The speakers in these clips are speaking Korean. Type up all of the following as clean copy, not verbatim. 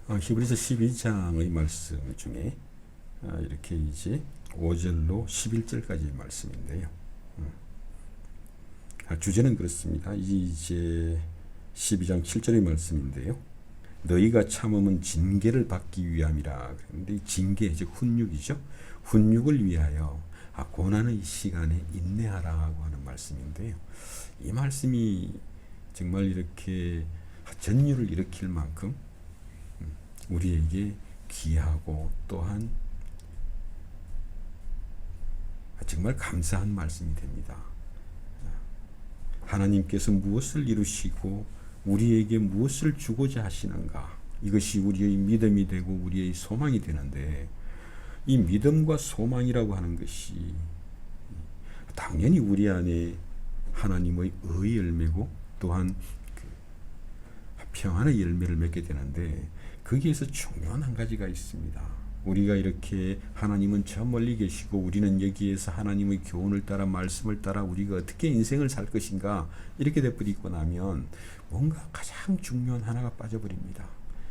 히브리서 12장의 말씀 중에 이렇게 이제 5절로 11절까지의 말씀인데요. 주제는 그렇습니다. 이제 12장 7절의 말씀인데요. 너희가 참음은 징계를 받기 위함이라. 그런데 징계, 즉 훈육이죠. 훈육을 위하여 고난의 시간에 인내하라고 하는 말씀인데요. 이 말씀이 정말 이렇게 전율을 일으킬 만큼 우리에게 귀하고 또한 정말 감사한 말씀이 됩니다. 하나님께서 무엇을 이루시고 우리에게 무엇을 주고자 하시는가, 이것이 우리의 믿음이 되고 우리의 소망이 되는데, 이 믿음과 소망이라고 하는 것이 당연히 우리 안에 하나님의 의의 열매고 또한 평안의 열매를 맺게 되는데, 거기에서 중요한 한 가지가 있습니다. 우리가 이렇게 하나님은 저 멀리 계시고 우리는 여기에서 하나님의 교훈을 따라 말씀을 따라 우리가 어떻게 인생을 살 것인가, 이렇게 돼버리고 나면 뭔가 가장 중요한 하나가 빠져버립니다.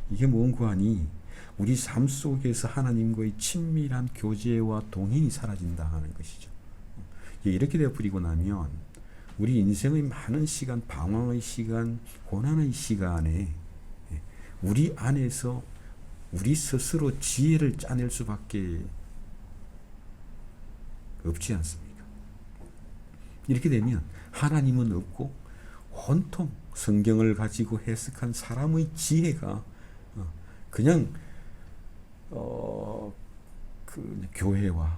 이게 뭔고 하니 우리 삶 속에서 하나님과의 친밀한 교제와 동행이 사라진다 하는 것이죠. 이렇게 돼버리고 나면 우리 인생의 많은 시간, 방황의 시간, 고난의 시간에 우리 안에서 우리 스스로 지혜를 짜낼 수밖에 없지 않습니까? 이렇게 되면 하나님은 없고 온통 성경을 가지고 해석한 사람의 지혜가 그냥 그 교회와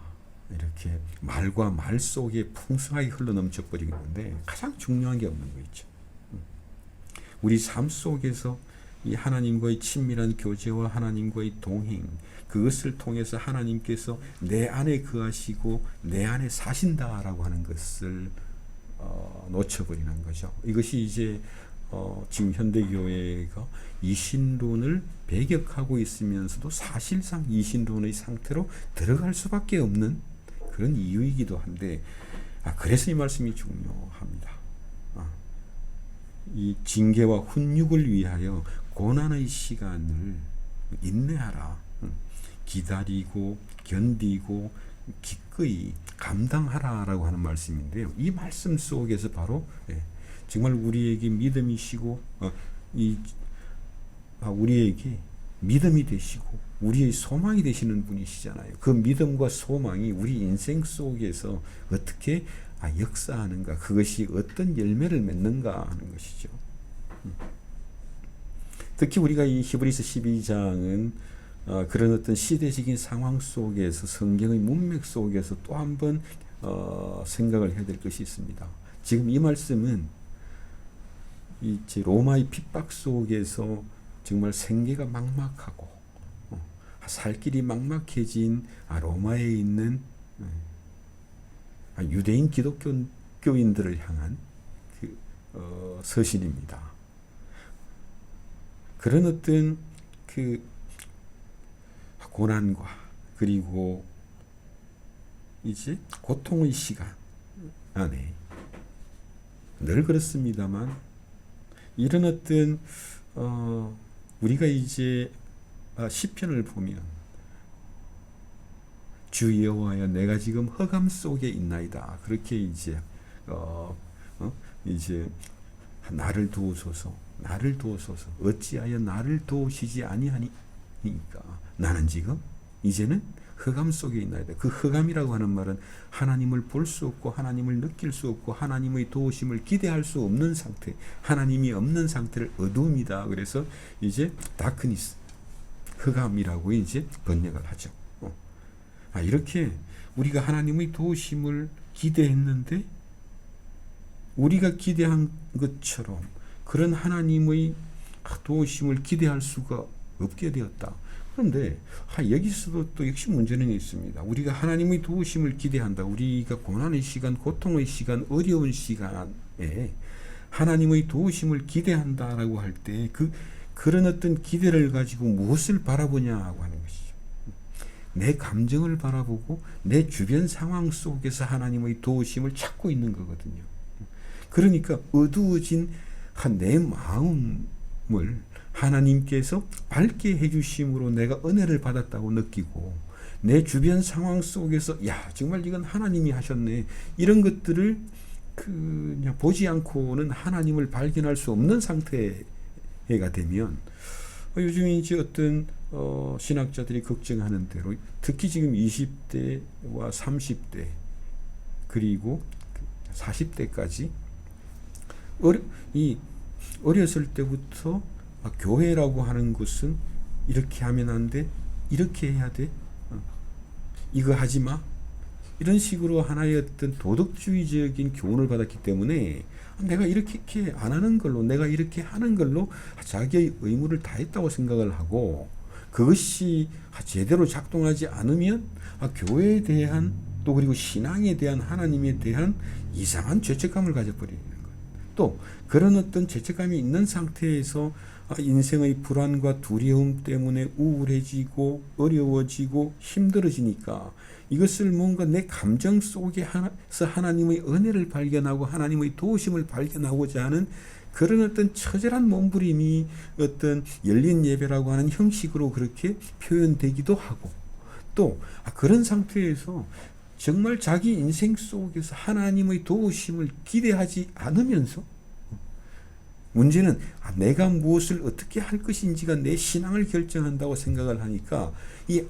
이렇게 말과 말 속에 풍성하게 흘러넘쳐 버리는데, 가장 중요한 게 없는 거 있죠. 우리 삶 속에서 이 하나님과의 친밀한 교제와 하나님과의 동행, 그것을 통해서 하나님께서 내 안에 거하시고 내 안에 사신다라고 하는 것을 놓쳐버리는 거죠. 이것이 이제 지금 현대교회가 이신론을 배격하고 있으면서도 사실상 이신론의 상태로 들어갈 수밖에 없는 그런 이유이기도 한데, 그래서 이 말씀이 중요합니다. 이 징계와 훈육을 위하여 고난의 시간을 인내하라. 기다리고 견디고 기꺼이 감당하라라고 하는 말씀인데요. 이 말씀 속에서 바로 정말 우리에게 믿음이시고 우리에게 믿음이 되시고 우리의 소망이 되시는 분이시잖아요. 그 믿음과 소망이 우리 인생 속에서 어떻게 역사하는가, 그것이 어떤 열매를 맺는가 하는 것이죠. 특히 우리가 이 히브리서 12장은 그런 어떤 시대적인 상황 속에서 성경의 문맥 속에서 또 한 번 생각을 해야 될 것이 있습니다. 지금 이 말씀은 이제 로마의 핍박 속에서 정말 생계가 막막하고 살 길이 막막해진 로마에 있는 유대인 기독교인들을 향한 서신입니다. 그런 어떤 그 고난과 그리고 이제 고통의 시간 안에 늘 그렇습니다만, 이런 어떤 우리가 이제 시편을 보면 주 여호와여 내가 지금 흑암 속에 있나이다, 그렇게 이제 이제 나를 도우소서, 나를 도우소서, 어찌하여 나를 도우시지 아니하니까 나는 지금 이제는 흑암 속에 있나이다. 그 흑암이라고 하는 말은 하나님을 볼 수 없고 하나님을 느낄 수 없고 하나님의 도우심을 기대할 수 없는 상태, 하나님이 없는 상태를 어두움이다. 그래서 이제 다크니스, 흑암이라고 이제 번역을 하죠. 이렇게 우리가 하나님의 도우심을 기대했는데 우리가 기대한 것처럼 그런 하나님의 도우심을 기대할 수가 없게 되었다. 그런데 여기서도 또 역시 문제는 있습니다. 우리가 하나님의 도우심을 기대한다. 우리가 고난의 시간, 고통의 시간, 어려운 시간에 하나님의 도우심을 기대한다라고 할 때 그런 어떤 기대를 가지고 무엇을 바라보냐고 하는 것이죠. 내 감정을 바라보고 내 주변 상황 속에서 하나님의 도우심을 찾고 있는 거거든요. 그러니까 어두워진 내 마음을 하나님께서 밝게 해주심으로 내가 은혜를 받았다고 느끼고 내 주변 상황 속에서 야 정말 이건 하나님이 하셨네 이런 것들을 그냥 보지 않고는 하나님을 발견할 수 없는 상태가 되면 요즘 이제 어떤 신학자들이 걱정하는 대로 특히 지금 20대와 30대 그리고 40대까지 어렸을 때부터 교회라고 하는 것은 이렇게 하면 안 돼, 이렇게 해야 돼, 이거 하지 마 이런 식으로 하나의 어떤 도덕주의적인 교훈을 받았기 때문에 내가 이렇게 안 하는 걸로 내가 이렇게 하는 걸로 자기의 의무를 다했다고 생각을 하고 그것이 제대로 작동하지 않으면 교회에 대한 또 그리고 신앙에 대한 하나님에 대한 이상한 죄책감을 가져버리는 거예요. 또 그런 어떤 죄책감이 있는 상태에서 인생의 불안과 두려움 때문에 우울해지고 어려워지고 힘들어지니까 이것을 뭔가 내 감정 속에서 하나님의 은혜를 발견하고 하나님의 도우심을 발견하고자 하는 그런 어떤 처절한 몸부림이 어떤 열린 예배라고 하는 형식으로 그렇게 표현되기도 하고 또 그런 상태에서 정말 자기 인생 속에서 하나님의 도우심을 기대하지 않으면서 문제는 내가 무엇을 어떻게 할 것인지가 내 신앙을 결정한다고 생각을 하니까 이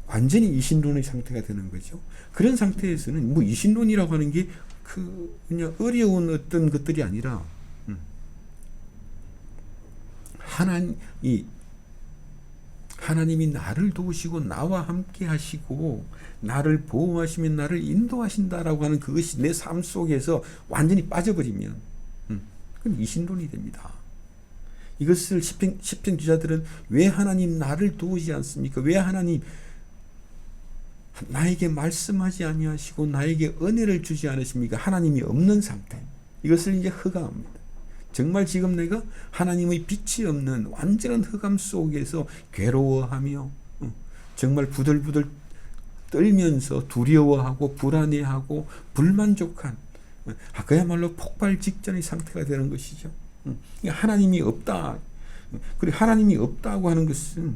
완전히 이신론의 상태가 되는 거죠. 그런 상태에서는 뭐 이신론이라고 하는 게 그냥 어려운 어떤 것들이 아니라 하나님이 나를 도우시고 나와 함께 하시고 나를 보호하시면 나를 인도하신다라고 하는 그것이 내 삶 속에서 완전히 빠져버리면 그건 이신론이 됩니다. 이것을 시편 기자들은 왜 하나님 나를 도우지 않습니까? 왜 하나님 나에게 말씀하지 아니하시고 나에게 은혜를 주지 않으십니까? 하나님이 없는 상태. 이것을 이제 흑암입니다. 정말 지금 내가 하나님의 빛이 없는 완전한 흑암 속에서 괴로워하며 정말 부들부들 떨면서 두려워하고 불안해하고 불만족한 그야말로 폭발 직전의 상태가 되는 것이죠. 하나님이 없다. 그리고 하나님이 없다고 하는 것은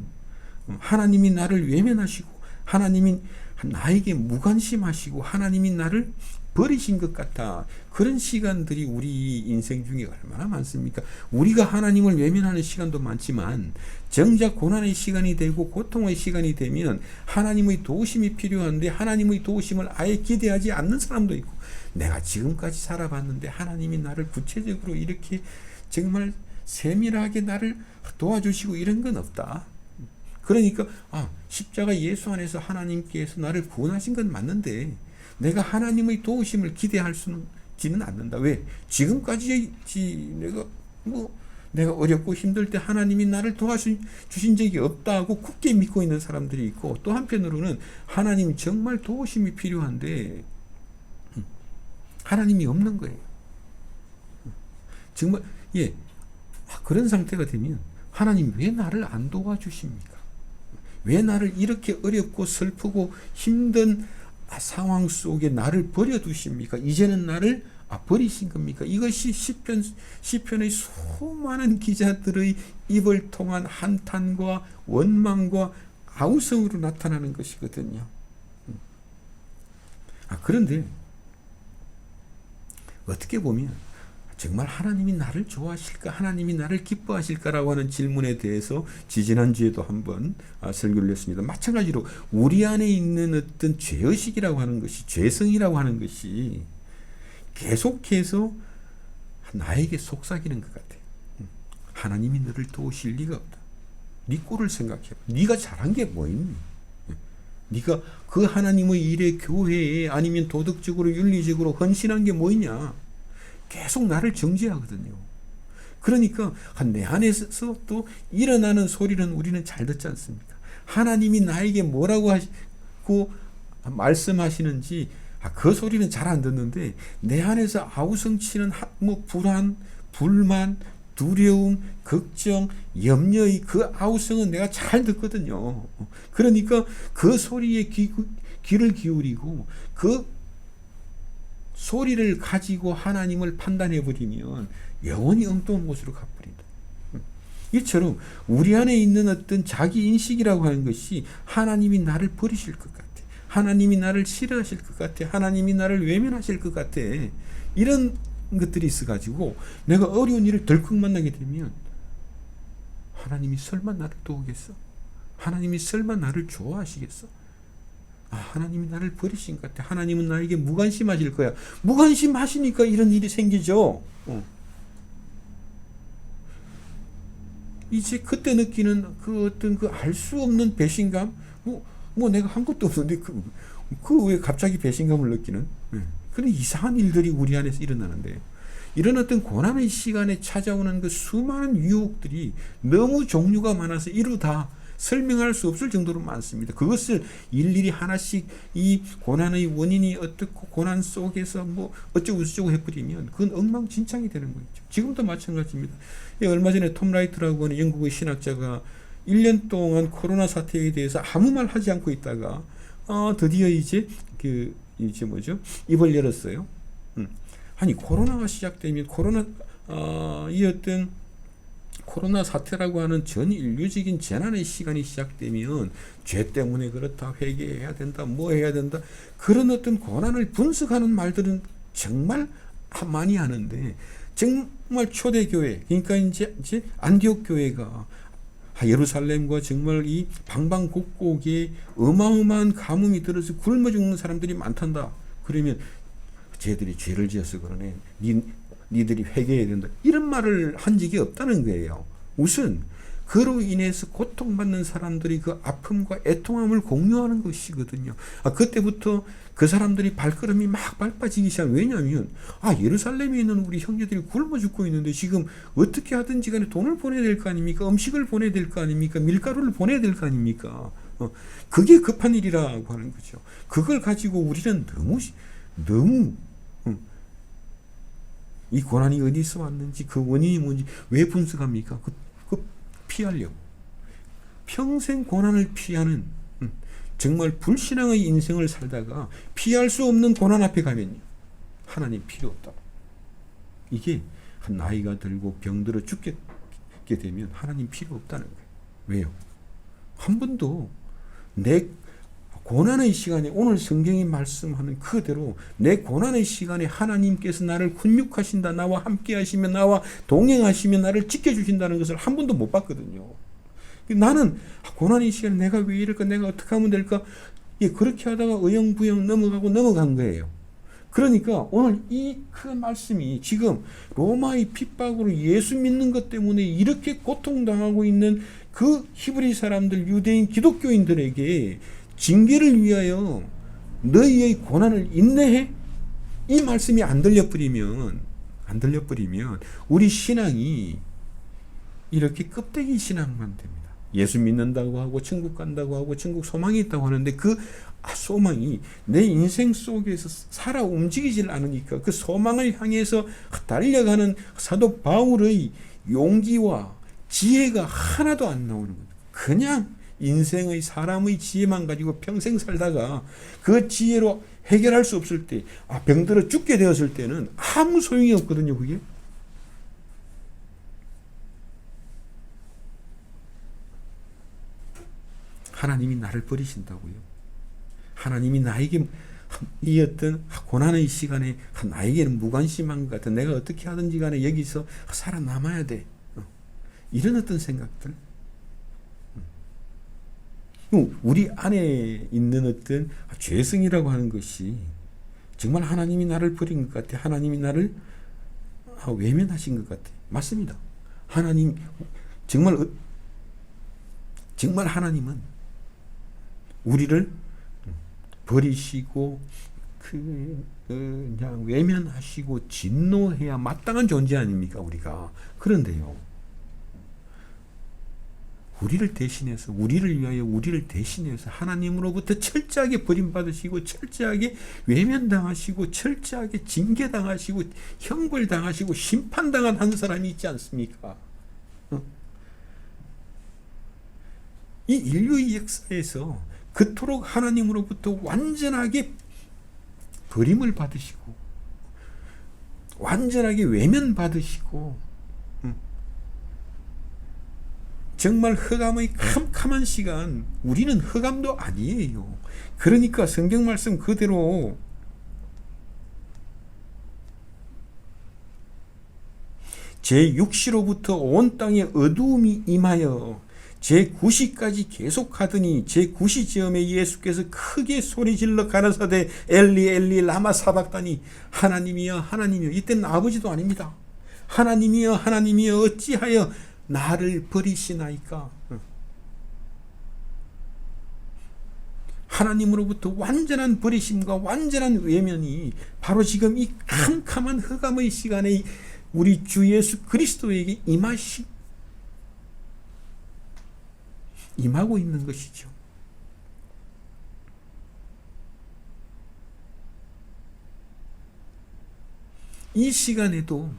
하나님이 나를 외면하시고 하나님이 나에게 무관심하시고 하나님이 나를 버리신 것 같아. 그런 시간들이 우리 인생 중에 얼마나 많습니까? 우리가 하나님을 외면하는 시간도 많지만 정작 고난의 시간이 되고 고통의 시간이 되면 하나님의 도우심이 필요한데 하나님의 도우심을 아예 기대하지 않는 사람도 있고 내가 지금까지 살아봤는데 하나님이 나를 구체적으로 이렇게 정말 세밀하게 나를 도와주시고 이런 건 없다. 그러니까 십자가 예수 안에서 하나님께서 나를 구원하신 건 맞는데 내가 하나님의 도우심을 기대할 수는 않는다. 왜? 지금까지 내가 어렵고 힘들 때 하나님이 나를 도와주신 적이 없다고 굳게 믿고 있는 사람들이 있고 또 한편으로는 하나님 정말 도우심이 필요한데 하나님이 없는 거예요. 정말 그런 상태가 되면 하나님 왜 나를 안 도와주십니까? 왜 나를 이렇게 어렵고 슬프고 힘든 상황 속에 나를 버려두십니까? 이제는 나를 버리신 겁니까? 이것이 시편의 수많은 기자들의 입을 통한 한탄과 원망과 아우성으로 나타나는 것이거든요. 그런데 어떻게 보면 정말 하나님이 나를 좋아하실까? 하나님이 나를 기뻐하실까라고 하는 질문에 대해서 지지난주에도 한번 설교를 했습니다. 마찬가지로 우리 안에 있는 어떤 죄의식이라고 하는 것이 죄성이라고 하는 것이 계속해서 나에게 속삭이는 것 같아요. 하나님이 너를 도우실 리가 없다. 네 꼴을 생각해봐. 네가 잘한 게 뭐 있니? 네가 그 하나님의 일에 교회에 아니면 도덕적으로 윤리적으로 헌신한 게 뭐 있냐? 계속 나를 정죄하거든요. 그러니까 내 안에서 또 일어나는 소리는 우리는 잘 듣지 않습니까? 하나님이 나에게 뭐라고 하시고 말씀하시는지 그 소리는 잘 안 듣는데 내 안에서 아우성치는 불안, 불만, 두려움, 걱정, 염려의 그 아우성은 내가 잘 듣거든요. 그러니까 그 소리에 귀를 기울이고 그 소리를 가지고 하나님을 판단해 버리면 영원히 엉뚱한 곳으로 가버린다. 이처럼 우리 안에 있는 어떤 자기 인식이라고 하는 것이 하나님이 나를 버리실 것 같아. 하나님이 나를 싫어하실 것 같아. 하나님이 나를 외면하실 것 같아. 이런 것들이 있어가지고 내가 어려운 일을 덜컥 만나게 되면 하나님이 설마 나를 도우겠어? 하나님이 설마 나를 좋아하시겠어? 하나님이 나를 버리신 것 같아. 하나님은 나에게 무관심하실 거야. 무관심하시니까 이런 일이 생기죠. 이제 그때 느끼는 그 어떤 그 알 수 없는 배신감, 뭐 내가 한 것도 없는데 그 왜 갑자기 배신감을 느끼는 그런 이상한 일들이 우리 안에서 일어나는데요. 이런 어떤 고난의 시간에 찾아오는 그 수많은 유혹들이 너무 종류가 많아서 이루 다 설명할 수 없을 정도로 많습니다. 그것을 일일이 하나씩 이 고난의 원인이 어떻고 고난 속에서 뭐 어쩌고 저쩌고 해버리면 그건 엉망진창이 되는 거죠. 지금도 마찬가지입니다. 얼마 전에 톰 라이트라고 하는 영국의 신학자가 1년 동안 코로나 사태에 대해서 아무 말 하지 않고 있다가 드디어 이제 입을 열었어요. 아니 코로나가 시작되면 이 어떤 코로나 사태라고 하는 전 인류적인 재난의 시간이 시작되면 죄 때문에 그렇다, 회개해야 된다, 뭐 해야 된다, 그런 어떤 고난을 분석하는 말들은 정말 많이 하는데, 정말 초대교회, 그러니까 이제 안디옥 교회가 예루살렘과 정말 이 방방곡곡에 어마어마한 가뭄이 들어서 굶어 죽는 사람들이 많단다. 그러면 쟤들이 죄를 지어서 그러네. 니들이 회개해야 된다. 이런 말을 한 적이 없다는 거예요. 우선 그로 인해서 고통받는 사람들이 그 아픔과 애통함을 공유하는 것이거든요. 그때부터 그 사람들이 발걸음이 막 밟아지기 시작. 왜냐하면 예루살렘에 있는 우리 형제들이 굶어 죽고 있는데 지금 어떻게 하든지 간에 돈을 보내야 될 거 아닙니까? 음식을 보내야 될 거 아닙니까? 밀가루를 보내야 될 거 아닙니까? 그게 급한 일이라고 하는 거죠. 그걸 가지고 우리는 너무 이 고난이 어디서 왔는지, 그 원인이 뭔지 왜 분석합니까? 그 피하려고. 평생 고난을 피하는 정말 불신앙의 인생을 살다가 피할 수 없는 고난 앞에 가면요, 하나님 필요 없다. 이게 나이가 들고 병들어 죽게 되면 하나님 필요 없다는 거예요. 왜요? 한 번도 내 고난의 시간에, 오늘 성경이 말씀하는 그대로 내 고난의 시간에 하나님께서 나를 훈육하신다, 나와 함께 하시며 나와 동행하시며 나를 지켜주신다는 것을 한 번도 못 봤거든요. 나는 고난의 시간에 내가 왜 이럴까, 내가 어떻게 하면 될까, 그렇게 하다가 어영부영 넘어간 거예요. 그러니까 오늘 이 그 말씀이 지금 로마의 핍박으로 예수 믿는 것 때문에 이렇게 고통당하고 있는 그 히브리 사람들, 유대인 기독교인들에게 징계를 위하여 너희의 고난을 인내해? 이 말씀이 안 들려버리면 우리 신앙이 이렇게 껍데기 신앙만 됩니다. 예수 믿는다고 하고 천국 간다고 하고 천국 소망이 있다고 하는데 그 소망이 내 인생 속에서 살아 움직이질 않으니까 그 소망을 향해서 달려가는 사도 바울의 용기와 지혜가 하나도 안 나오는 거예요. 그냥 인생의 사람의 지혜만 가지고 평생 살다가 그 지혜로 해결할 수 없을 때, 병들어 죽게 되었을 때는 아무 소용이 없거든요. 그게 하나님이 나를 버리신다고요. 하나님이 나에게 이 어떤 고난의 시간에 나에게는 무관심한 것 같아. 내가 어떻게 하든지 간에 여기서 살아남아야 돼. 이런 어떤 생각들. 우리 안에 있는 어떤 죄성이라고 하는 것이 정말 하나님이 나를 버린 것 같아. 하나님이 나를 외면하신 것 같아. 맞습니다. 하나님 정말 하나님은 우리를 버리시고 그냥 외면하시고 진노해야 마땅한 존재 아닙니까, 우리가. 그런데요, 우리를 대신해서, 우리를 위하여, 우리를 대신해서 하나님으로부터 철저하게 버림받으시고 철저하게 외면당하시고 철저하게 징계당하시고 형벌당하시고 심판당한 한 사람이 있지 않습니까? 이 인류의 역사에서 그토록 하나님으로부터 완전하게 버림을 받으시고 완전하게 외면받으시고 정말 흑암의 캄캄한 시간, 우리는 흑암도 아니에요. 그러니까 성경 말씀 그대로 제6시로부터 온 땅에 어두움이 임하여 제9시까지 계속하더니 제9시쯤에 예수께서 크게 소리질러 가라사대 엘리 엘리 라마 사박다니, 하나님이여 하나님이여. 이때는 아버지도 아닙니다. 하나님이여 하나님이여 어찌하여 나를 버리시나이까. 하나님으로부터 완전한 버리심과 완전한 외면이 바로 지금 이 캄캄한 흑암의 시간에 우리 주 예수 그리스도에게 임하고 있는 것이죠. 이 시간에도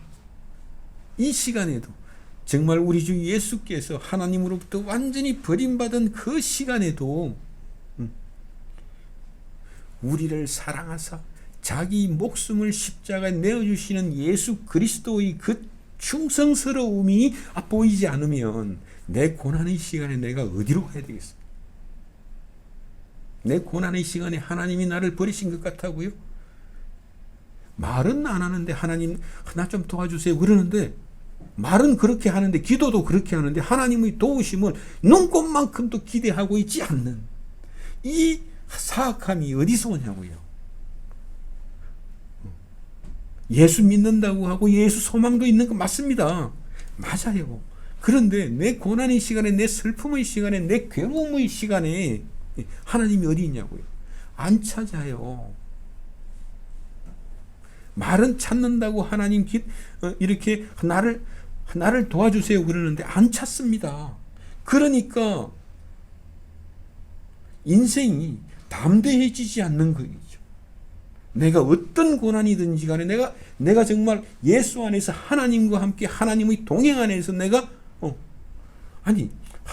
정말 우리 주 예수께서 하나님으로부터 완전히 버림받은 그 시간에도 우리를 사랑하사 자기 목숨을 십자가에 내어주시는 예수 그리스도의 그 충성스러움이 보이지 않으면 내 고난의 시간에 내가 어디로 가야 되겠어? 내 고난의 시간에 하나님이 나를 버리신 것 같다고요? 말은 안 하는데 하나님 나 좀 도와주세요 그러는데, 말은 그렇게 하는데 기도도 그렇게 하는데 하나님의 도우심을 눈꽃만큼도 기대하고 있지 않는 이 사악함이 어디서 오냐고요. 예수 믿는다고 하고 예수 소망도 있는 거 맞습니다. 맞아요. 그런데 내 고난의 시간에, 내 슬픔의 시간에, 내 괴로움의 시간에 하나님이 어디 있냐고요. 안 찾아요. 말은 찾는다고 하나님 이렇게 나를 도와주세요 그러는데 안 찾습니다. 그러니까 인생이 담대해지지 않는 거죠. 내가 어떤 고난이든지 간에 내가 정말 예수 안에서 하나님과 함께 하나님의 동행 안에서 내가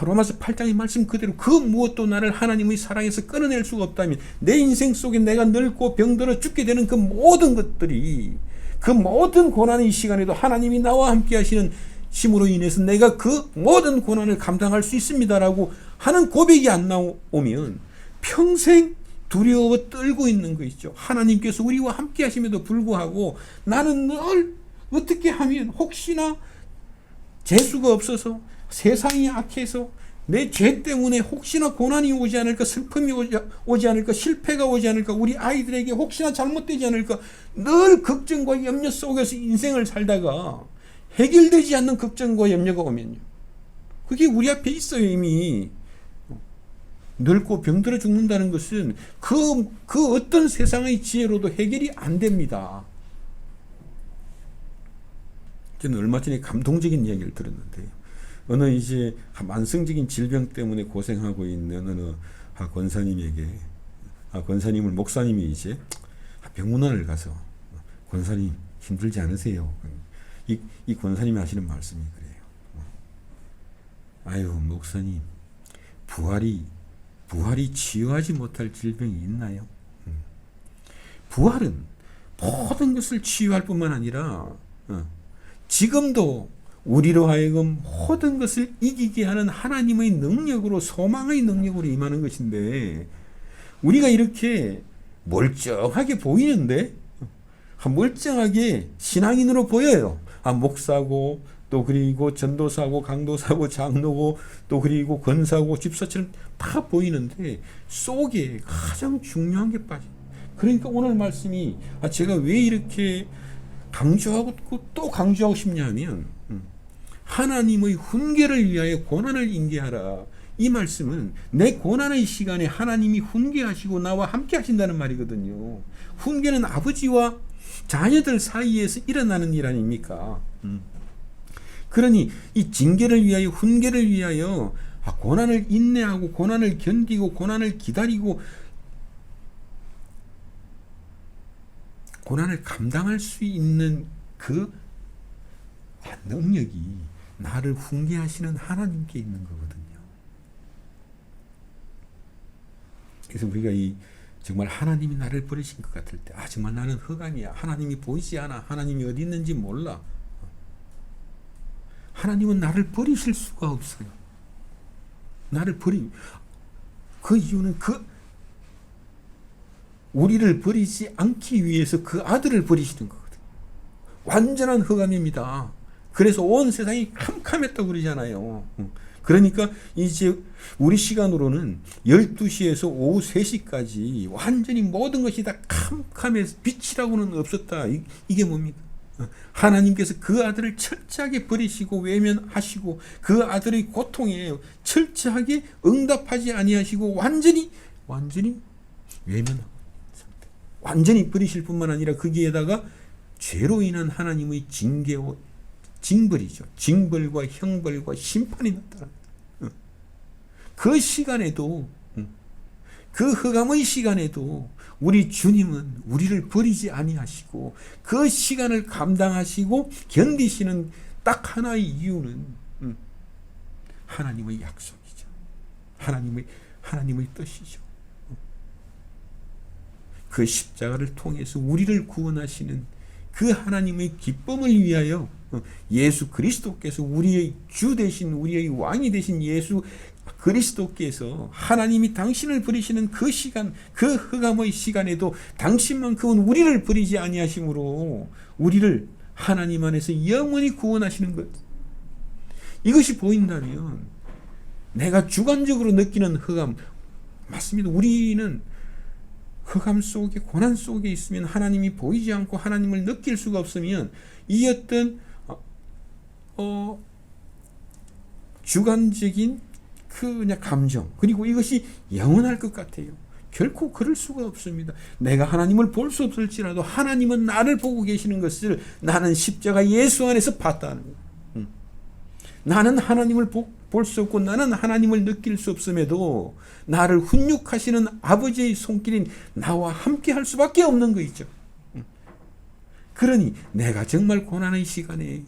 로마서 8장의 말씀 그대로 그 무엇도 나를 하나님의 사랑에서 끊어낼 수가 없다면 내 인생 속에 내가 늙고 병들어 죽게 되는 그 모든 것들이, 그 모든 고난의 시간에도 하나님이 나와 함께 하시는 힘으로 인해서 내가 그 모든 고난을 감당할 수 있습니다라고 하는 고백이 안 나오면 평생 두려워 떨고 있는 거 있죠. 하나님께서 우리와 함께 하심에도 불구하고 나는 늘 어떻게 하면 혹시나 재수가 없어서 세상이 악해서 내 죄 때문에 혹시나 고난이 오지 않을까, 슬픔이 오지 않을까, 실패가 오지 않을까, 우리 아이들에게 혹시나 잘못되지 않을까, 늘 걱정과 염려 속에서 인생을 살다가 해결되지 않는 걱정과 염려가 오면요, 그게 우리 앞에 있어요. 이미 늙고 병들어 죽는다는 것은 그 어떤 세상의 지혜로도 해결이 안 됩니다. 저는 얼마 전에 감동적인 이야기를 들었는데요. 어느 이제 만성적인 질병 때문에 고생하고 있는 어느 권사님에게, 권사님을 목사님이 이제 병문안을 가서 권사님 힘들지 않으세요? 이 권사님이 하시는 말씀이 그래요. 아유 목사님, 부활이 치유하지 못할 질병이 있나요? 부활은 모든 것을 치유할 뿐만 아니라 지금도 우리로 하여금 모든 것을 이기게 하는 하나님의 능력으로, 소망의 능력으로 임하는 것인데, 우리가 이렇게 멀쩡하게 보이는데, 멀쩡하게 신앙인으로 보여요. 목사고, 또 그리고 전도사고, 강도사고, 장로고, 또 그리고 권사고, 집사처럼 다 보이는데 속에 가장 중요한 게 빠져. 그러니까 오늘 말씀이 제가 왜 이렇게 강조하고 또 강조하고 싶냐면, 하나님의 훈계를 위하여 고난을 인계하라. 이 말씀은 내 고난의 시간에 하나님이 훈계하시고 나와 함께 하신다는 말이거든요. 훈계는 아버지와 자녀들 사이에서 일어나는 일 아닙니까? 그러니 이 징계를 위하여, 훈계를 위하여 고난을 인내하고 고난을 견디고 고난을 기다리고 고난을 감당할 수 있는 그 능력이 나를 훈계하시는 하나님께 있는 거거든요. 그래서 우리가 정말 하나님이 나를 버리신 것 같을 때, 정말 나는 흑암이야, 하나님이 보이지 않아, 하나님이 어디 있는지 몰라. 하나님은 나를 버리실 수가 없어요. 나를 그 이유는 우리를 버리지 않기 위해서 그 아들을 버리시는 거거든요. 완전한 흑암입니다. 그래서 온 세상이 캄캄했다고 그러잖아요. 그러니까 이제 우리 시간으로는 12시에서 오후 3시까지 완전히 모든 것이 다 캄캄해서 빛이라고는 없었다. 이게 뭡니까? 하나님께서 그 아들을 철저하게 버리시고 외면하시고 그 아들의 고통에 철저하게 응답하지 아니하시고 완전히 외면하고 상태. 완전히 버리실 뿐만 아니라 거기에다가 죄로 인한 하나님의 징벌이죠. 징벌과 형벌과 심판이 났다. 그 시간에도, 그 흑암의 시간에도 우리 주님은 우리를 버리지 아니하시고 그 시간을 감당하시고 견디시는 딱 하나의 이유는 하나님의 약속이죠. 하나님의 뜻이죠. 그 십자가를 통해서 우리를 구원하시는 그 하나님의 기쁨을 위하여 예수 그리스도께서 우리의 주 되신 우리의 왕이 되신 예수 그리스도께서 하나님이 당신을 버리시는 그 시간, 그 흑암의 시간에도 당신만큼은 우리를 버리지 아니하심으로 우리를 하나님 안에서 영원히 구원하시는 것. 이것이 보인다면 내가 주관적으로 느끼는 흑암, 맞습니다. 우리는 흑암 속에, 고난 속에 있으면 하나님이 보이지 않고 하나님을 느낄 수가 없으면 이 어떤 주관적인 그냥 감정, 그리고 이것이 영원할 것 같아요. 결코 그럴 수가 없습니다. 내가 하나님을 볼 수 없을지라도 하나님은 나를 보고 계시는 것을 나는 십자가 예수 안에서 봤다는 거예요. 나는 하나님을 볼 수 없고 나는 하나님을 느낄 수 없음에도 나를 훈육하시는 아버지의 손길인 나와 함께 할 수밖에 없는 거 있죠. 그러니 내가 정말 고난의 시간에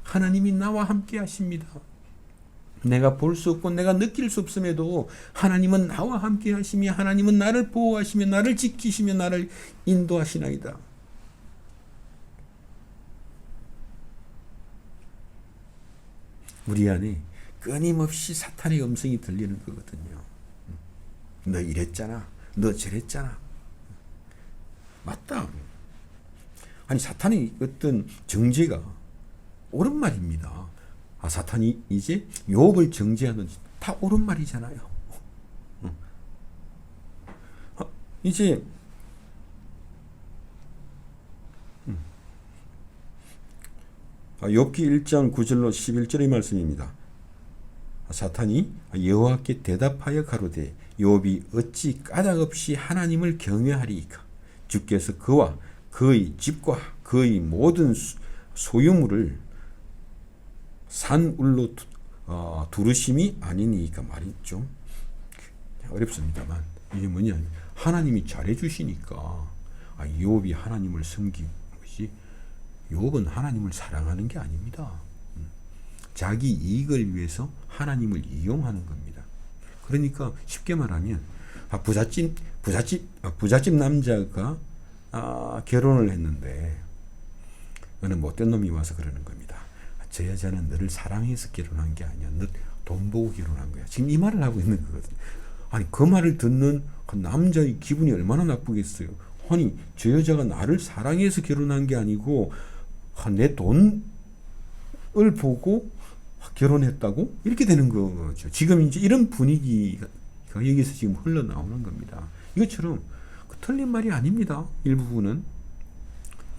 하나님이 나와 함께 하십니다. 내가 볼 수 없고 내가 느낄 수 없음에도 하나님은 나와 함께 하시며 하나님은 나를 보호하시며 나를 지키시며 나를 인도하시나이다. 우리 안에 끊임없이 사탄의 음성이 들리는 거거든요. 너 이랬잖아. 너 저랬잖아. 맞다. 아니 사탄의 어떤 정죄가 옳은 말입니다. 사탄이 이제 욥을 정죄하는 다 옳은 말이잖아요. 이제 욥기 1장 9절로 11절의 말씀입니다. 사탄이 여호와께 대답하여 가로되 욥이 어찌 까닭없이 하나님을 경외하리이까. 주께서 그와 그의 집과 그의 모든 소유물을 산울로 두르심이 아니니까 말이죠. 어렵습니다만 이게 뭐냐, 하나님이 잘해주시니까 욥이 하나님을 섬긴 것이, 욥은 하나님을 사랑하는 게 아닙니다. 자기 이익을 위해서 하나님을 이용하는 겁니다. 그러니까 쉽게 말하면 부잣집 남자가 결혼을 했는데 어느 못된 놈이 와서 그러는 겁니다. 저 여자는 너를 사랑해서 결혼한 게 아니야. 너 돈 보고 결혼한 거야. 지금 이 말을 하고 있는 거거든요. 아니 그 말을 듣는 그 남자의 기분이 얼마나 나쁘겠어요. 아니 저 여자가 나를 사랑해서 결혼한 게 아니고 내 돈을 보고 결혼했다고? 이렇게 되는 거죠. 지금 이제 이런 분위기가 여기서 지금 흘러나오는 겁니다. 이것처럼 틀린 말이 아닙니다. 일부분은.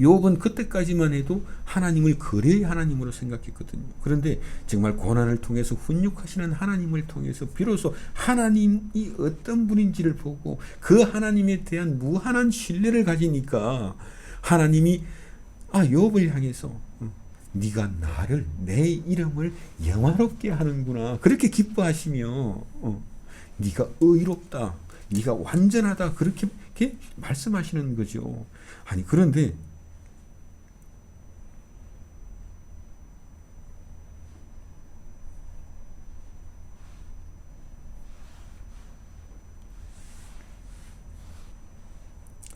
욥은 그때까지만 해도 하나님을 거래의 하나님으로 생각했거든요. 그런데 정말 고난을 통해서 훈육하시는 하나님을 통해서 비로소 하나님이 어떤 분인지를 보고 그 하나님에 대한 무한한 신뢰를 가지니까 하나님이 욥을 향해서 네가 나를, 내 이름을 영화롭게 하는구나, 그렇게 기뻐하시며 네가 의롭다, 네가 완전하다, 그렇게 말씀하시는 거죠. 아니 그런데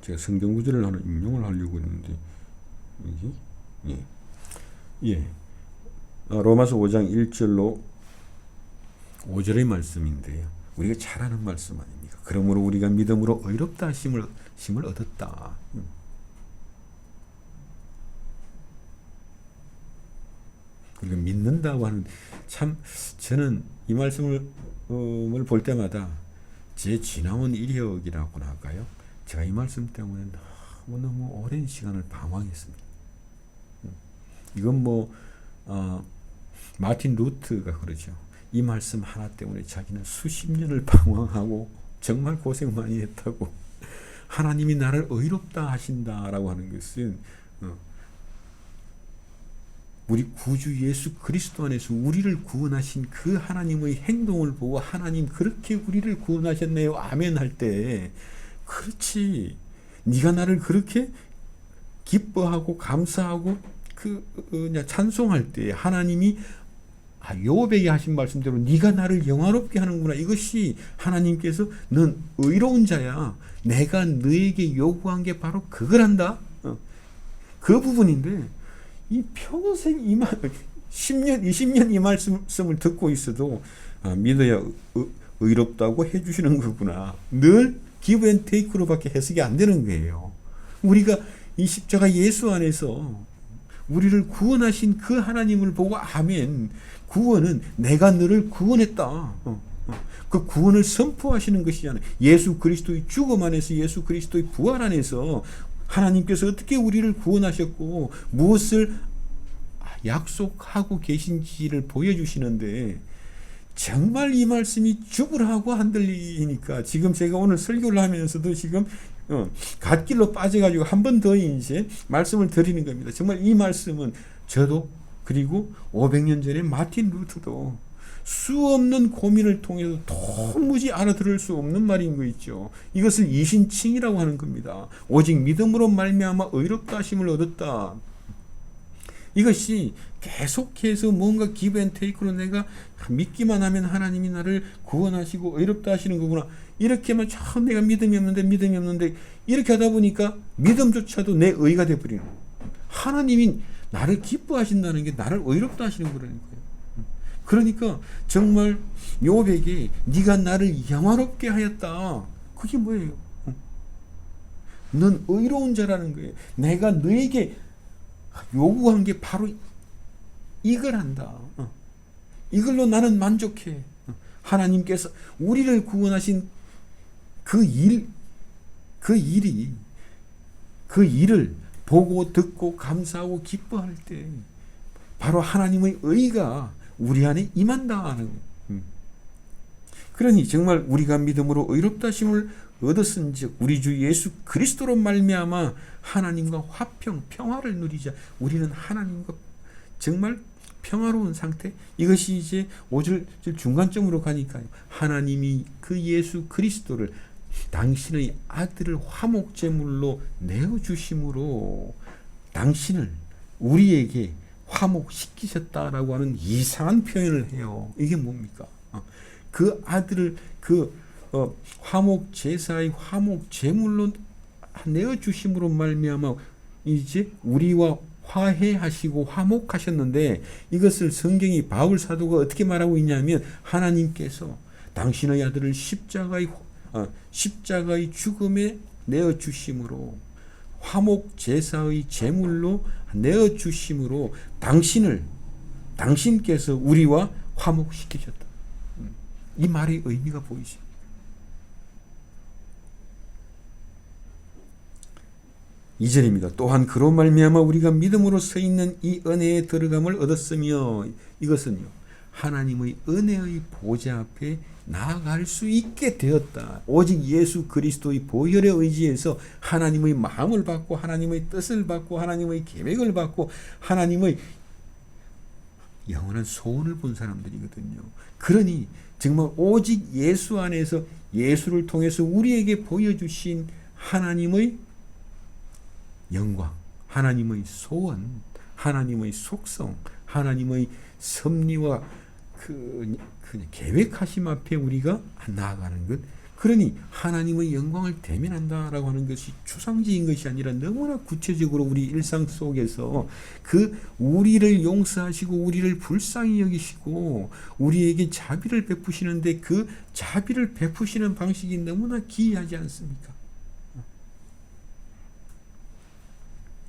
제가 성경 구절을 하나 인용을 하려고 했는데 로마서 5장 1절로 5절의 말씀인데요. 우리가 잘 아는 말씀 아닙니까? 그러므로 우리가 믿음으로 의롭다 하심을 얻었다. 우리가 믿는다고 하는, 참 저는 이 말씀을 볼 때마다 제 지나온 이력이라고나 할까요? 제가 이 말씀 때문에 너무 오랜 시간을 방황했습니다. 이건 마틴 루트가 그러죠. 이 말씀 하나 때문에 자기는 수십 년을 방황하고 정말 고생 많이 했다고. 하나님이 나를 의롭다 하신다라고 하는 것은 우리 구주 예수 그리스도 안에서 우리를 구원하신 그 하나님의 행동을 보고 하나님 그렇게 우리를 구원하셨네요. 아멘 할 때, 그렇지, 네가 나를 그렇게 기뻐하고 감사하고 찬송할 때 하나님이 요백이 하신 말씀대로 네가 나를 영화롭게 하는구나. 이것이 하나님께서 넌 의로운 자야. 내가 너에게 요구한 게 바로 그거란다. 그 부분인데 이 평생 10년, 20년 이 말씀을 듣고 있어도 믿어야 의롭다고 해주시는 거구나. 늘 기브 앤 테이크로밖에 해석이 안 되는 거예요. 우리가 이 십자가 예수 안에서 우리를 구원하신 그 하나님을 보고 아멘. 구원은 내가 너를 구원했다. 그 구원을 선포하시는 것이잖아요. 예수 그리스도의 죽음 안에서, 예수 그리스도의 부활 안에서 하나님께서 어떻게 우리를 구원하셨고 무엇을 약속하고 계신지를 보여주시는데, 정말 이 말씀이 죽으라고 안 들리니까 지금 제가 오늘 설교를 하면서도 지금 갓길로 빠져가지고 한 번 더 이제 말씀을 드리는 겁니다. 정말 이 말씀은 저도, 그리고 500년 전에 마틴 루터도 수없는 고민을 통해서 도무지 알아들을 수 없는 말인 거 있죠. 이것을 이신칭이라고 하는 겁니다. 오직 믿음으로 말미암아 의롭다 하심을 얻었다. 이것이 계속해서 뭔가 기브 앤 테이크로 내가 믿기만 하면 하나님이 나를 구원하시고 의롭다 하시는 거구나. 이렇게만 참 내가 믿음이 없는데 이렇게 하다 보니까 믿음조차도 내 의가 되어버리는 거예요. 하나님이 나를 기뻐하신다는 게 나를 의롭다 하시는 거라는 거예요. 그러니까 정말 욥에게 네가 나를 영화롭게 하였다. 그게 뭐예요? 넌 의로운 자라는 거예요. 내가 너에게 요구한 게 바로 이걸 한다. 이걸로 나는 만족해. 하나님께서 우리를 구원하신 그 일을 보고 듣고 감사하고 기뻐할 때 바로 하나님의 의가 우리 안에 임한다 하는 거예요. 그러니 정말 우리가 믿음으로 의롭다 하심을 얻었은즉 우리 주 예수 그리스도로 말미암아 하나님과 평화를 누리자. 우리는 하나님과 정말 평화로운 상태. 이것이 이제 5절 중간점으로 가니까요. 하나님이 그 예수 그리스도를 당신의 아들을 화목제물로 내어주심으로 당신을 우리에게 화목시키셨다라고 하는 이상한 표현을 해요. 이게 뭡니까? 그 아들을 화목제사의 화목제물로 내어주심으로 말미암아 이제 우리와 화해하시고 화목하셨는데, 이것을 성경이 바울 사도가 어떻게 말하고 있냐면 하나님께서 당신의 아들을 십자가의 죽음에 내어주심으로 화목제사의 제물로 내어주심으로 당신께서 우리와 화목시키셨다. 이 말의 의미가 보이죠. (2절입니다) 또한 그로 말미암아 우리가 믿음으로 서 있는 이 은혜에 들어감을 얻었으며, 이것은요 하나님의 은혜의 보좌 앞에 나아갈 수 있게 되었다. 오직 예수 그리스도의 보혈의 의지에서 하나님의 마음을 받고 하나님의 뜻을 받고 하나님의 계획을 받고 하나님의 영원한 소원을 본 사람들이거든요. 그러니 정말 오직 예수 안에서, 예수를 통해서 우리에게 보여주신 하나님의 영광, 하나님의 소원, 하나님의 속성, 하나님의 섭리와 그 계획하심 앞에 우리가 나아가는 것, 그러니 하나님의 영광을 대면한다라고 하는 것이 추상적인 것이 아니라 너무나 구체적으로 우리 일상 속에서 그 우리를 용서하시고 우리를 불쌍히 여기시고 우리에게 자비를 베푸시는데 그 자비를 베푸시는 방식이 너무나 기이하지 않습니까?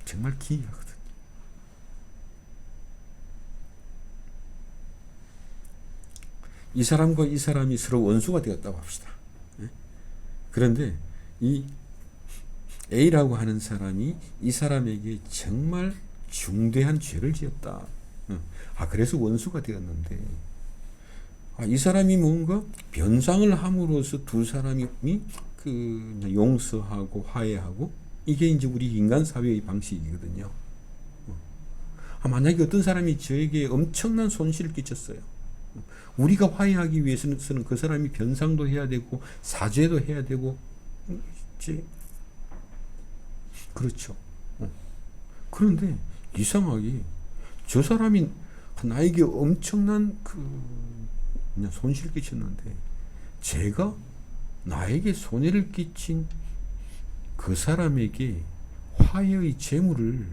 정말 기이하거든요. 이 사람과 이 사람이 서로 원수가 되었다고 합시다. 그런데 이 A라고 하는 사람이 이 사람에게 정말 중대한 죄를 지었다. 그래서 원수가 되었는데, 이 사람이 뭔가 변상을 함으로써 두 사람이 그 용서하고 화해하고, 이게 이제 우리 인간 사회의 방식이거든요. 만약에 어떤 사람이 저에게 엄청난 손실을 끼쳤어요. 우리가 화해하기 위해서는 그 사람이 변상도 해야 되고 사죄도 해야 되고, 그렇죠. 그런데 이상하게 저 사람이 나에게 엄청난 그냥 손실을 끼쳤는데, 제가 나에게 손해를 끼친 그 사람에게 화해의 재물을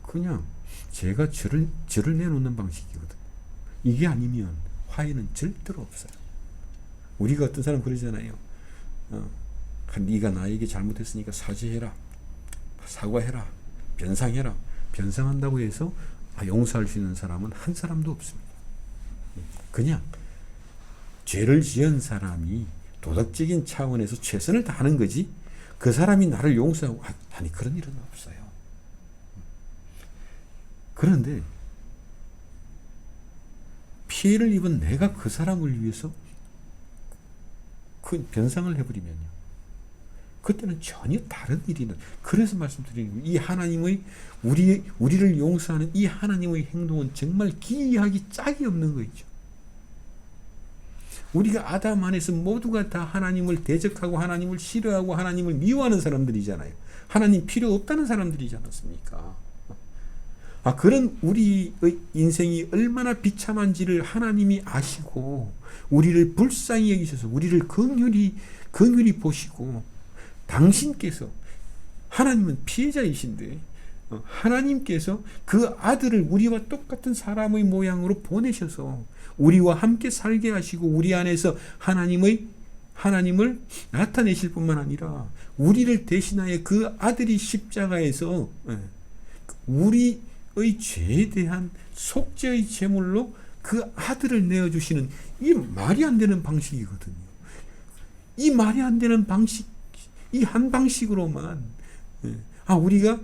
그냥 제가 절을 내놓는 방식이거든요. 이게 아니면 화해는 절대로 없어요. 우리가 어떤 사람 그러잖아요. 네가 나에게 잘못했으니까 사죄해라, 사과해라, 변상해라. 변상한다고 해서 용서할 수 있는 사람은 한 사람도 없습니다. 그냥 죄를 지은 사람이 도덕적인 차원에서 최선을 다하는 거지, 그 사람이 나를 용서하고 아니 그런 일은 없어요. 그런데 피해를 입은 내가 그 사람을 위해서 그 변상을 해버리면요, 그때는 전혀 다른 일이는. 그래서 말씀드리는 거예요. 이 하나님의 우리를 용서하는 이 하나님의 행동은 정말 기이하기 짝이 없는 거죠. 우리가 아담 안에서 모두가 다 하나님을 대적하고 하나님을 싫어하고 하나님을 미워하는 사람들이잖아요. 하나님 필요 없다는 사람들이지 않았습니까? 그런 우리의 인생이 얼마나 비참한지를 하나님이 아시고 우리를 불쌍히 여기셔서 우리를 긍휼히 보시고, 당신께서, 하나님은 피해자이신데 하나님께서 그 아들을 우리와 똑같은 사람의 모양으로 보내셔서 우리와 함께 살게 하시고 우리 안에서 하나님을 나타내실 뿐만 아니라 우리를 대신하여 그 아들이 십자가에서 우리의 죄에 대한 속죄의 제물로 그 아들을 내어주시는, 이 말이 안 되는 방식이거든요. 이 말이 안 되는 방식, 이 한 방식으로만 우리가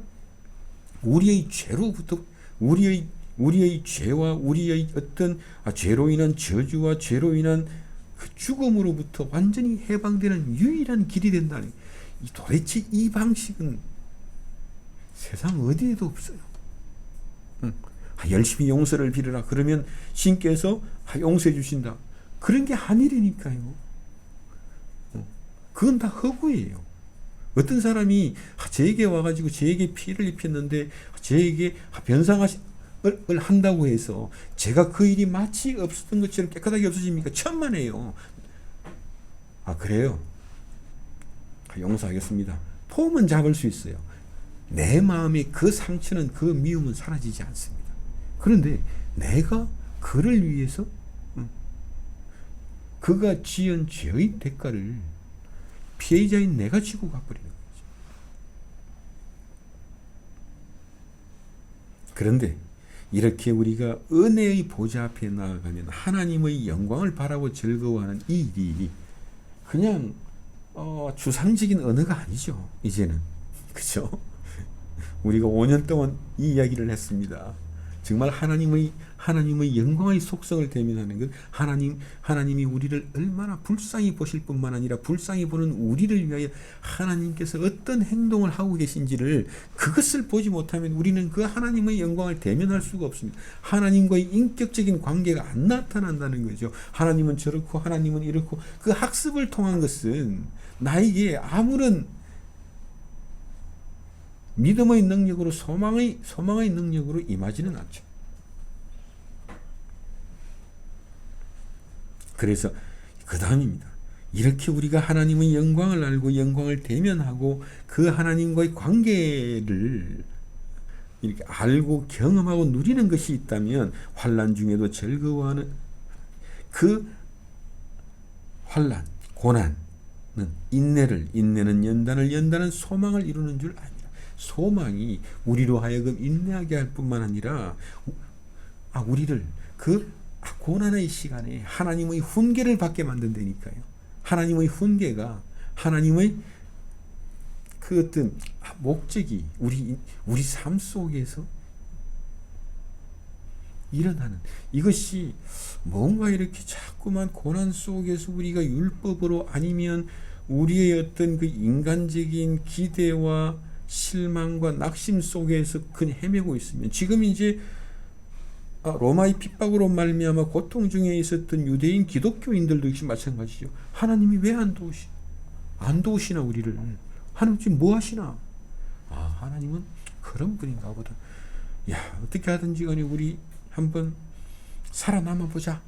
우리의 죄로부터 우리의 죄와 우리의 어떤 죄로 인한 저주와 죄로 인한 그 죽음으로부터 완전히 해방되는 유일한 길이 된다는, 도대체 이 방식은 세상 어디에도 없어요. 열심히 용서를 빌어라 그러면 신께서 용서해 주신다, 그런 게 아니라니까요. 그건 다 허구예요. 어떤 사람이 저에게 와가지고 저에게 피해를 입혔는데 저에게 변상을 한다고 해서 제가 그 일이 마치 없었던 것처럼 깨끗하게 없어집니까? 천만에요. 그래요? 용서하겠습니다. 폼은 잡을 수 있어요. 내 마음의 그 상처는, 그 미움은 사라지지 않습니다. 그런데 내가 그를 위해서 그가 지은 죄의 대가를 피해자인 내가 지고 가버리는 거죠. 그런데 이렇게 우리가 은혜의 보좌 앞에 나아가면 하나님의 영광을 바라고 즐거워하는 이 일이 그냥 추상적인 언어가 아니죠. 이제는. 그렇죠? 우리가 5년 동안 이 이야기를 했습니다. 정말 하나님의 영광의 속성을 대면하는 것, 하나님이 우리를 얼마나 불쌍히 보실 뿐만 아니라 불쌍히 보는 우리를 위하여 하나님께서 어떤 행동을 하고 계신지를, 그것을 보지 못하면 우리는 그 하나님의 영광을 대면할 수가 없습니다. 하나님과의 인격적인 관계가 안 나타난다는 거죠. 하나님은 저렇고 하나님은 이렇고, 그 학습을 통한 것은 나에게 아무런 믿음의 능력으로 소망의 능력으로 임하지는 않죠. 그래서 그 다음입니다. 이렇게 우리가 하나님의 영광을 알고 영광을 대면하고 그 하나님과의 관계를 이렇게 알고 경험하고 누리는 것이 있다면 환난 중에도 즐거워하는 그 환난, 고난은 인내는 연단은 소망을 이루는 줄 압니다. 소망이 우리로 하여금 인내하게 할 뿐만 아니라 우리를 그 고난의 시간에 하나님의 훈계를 받게 만든다니까요. 하나님의 훈계가 하나님의 그 어떤 목적이 우리 삶 속에서 일어나는 이것이 뭔가 이렇게 자꾸만 고난 속에서 우리가 율법으로 아니면 우리의 어떤 그 인간적인 기대와 실망과 낙심 속에서 헤매고 있으면 지금 이제 로마의 핍박으로 말미암아 고통 중에 있었던 유대인 기독교인들도 역시 마찬가지죠. 하나님이 왜 안 도우시나 우리를. 하나님 지금 뭐 하시나. 하나님은 그런 분인가 보다. 어떻게 하든지 간에 우리 한번 살아남아 보자.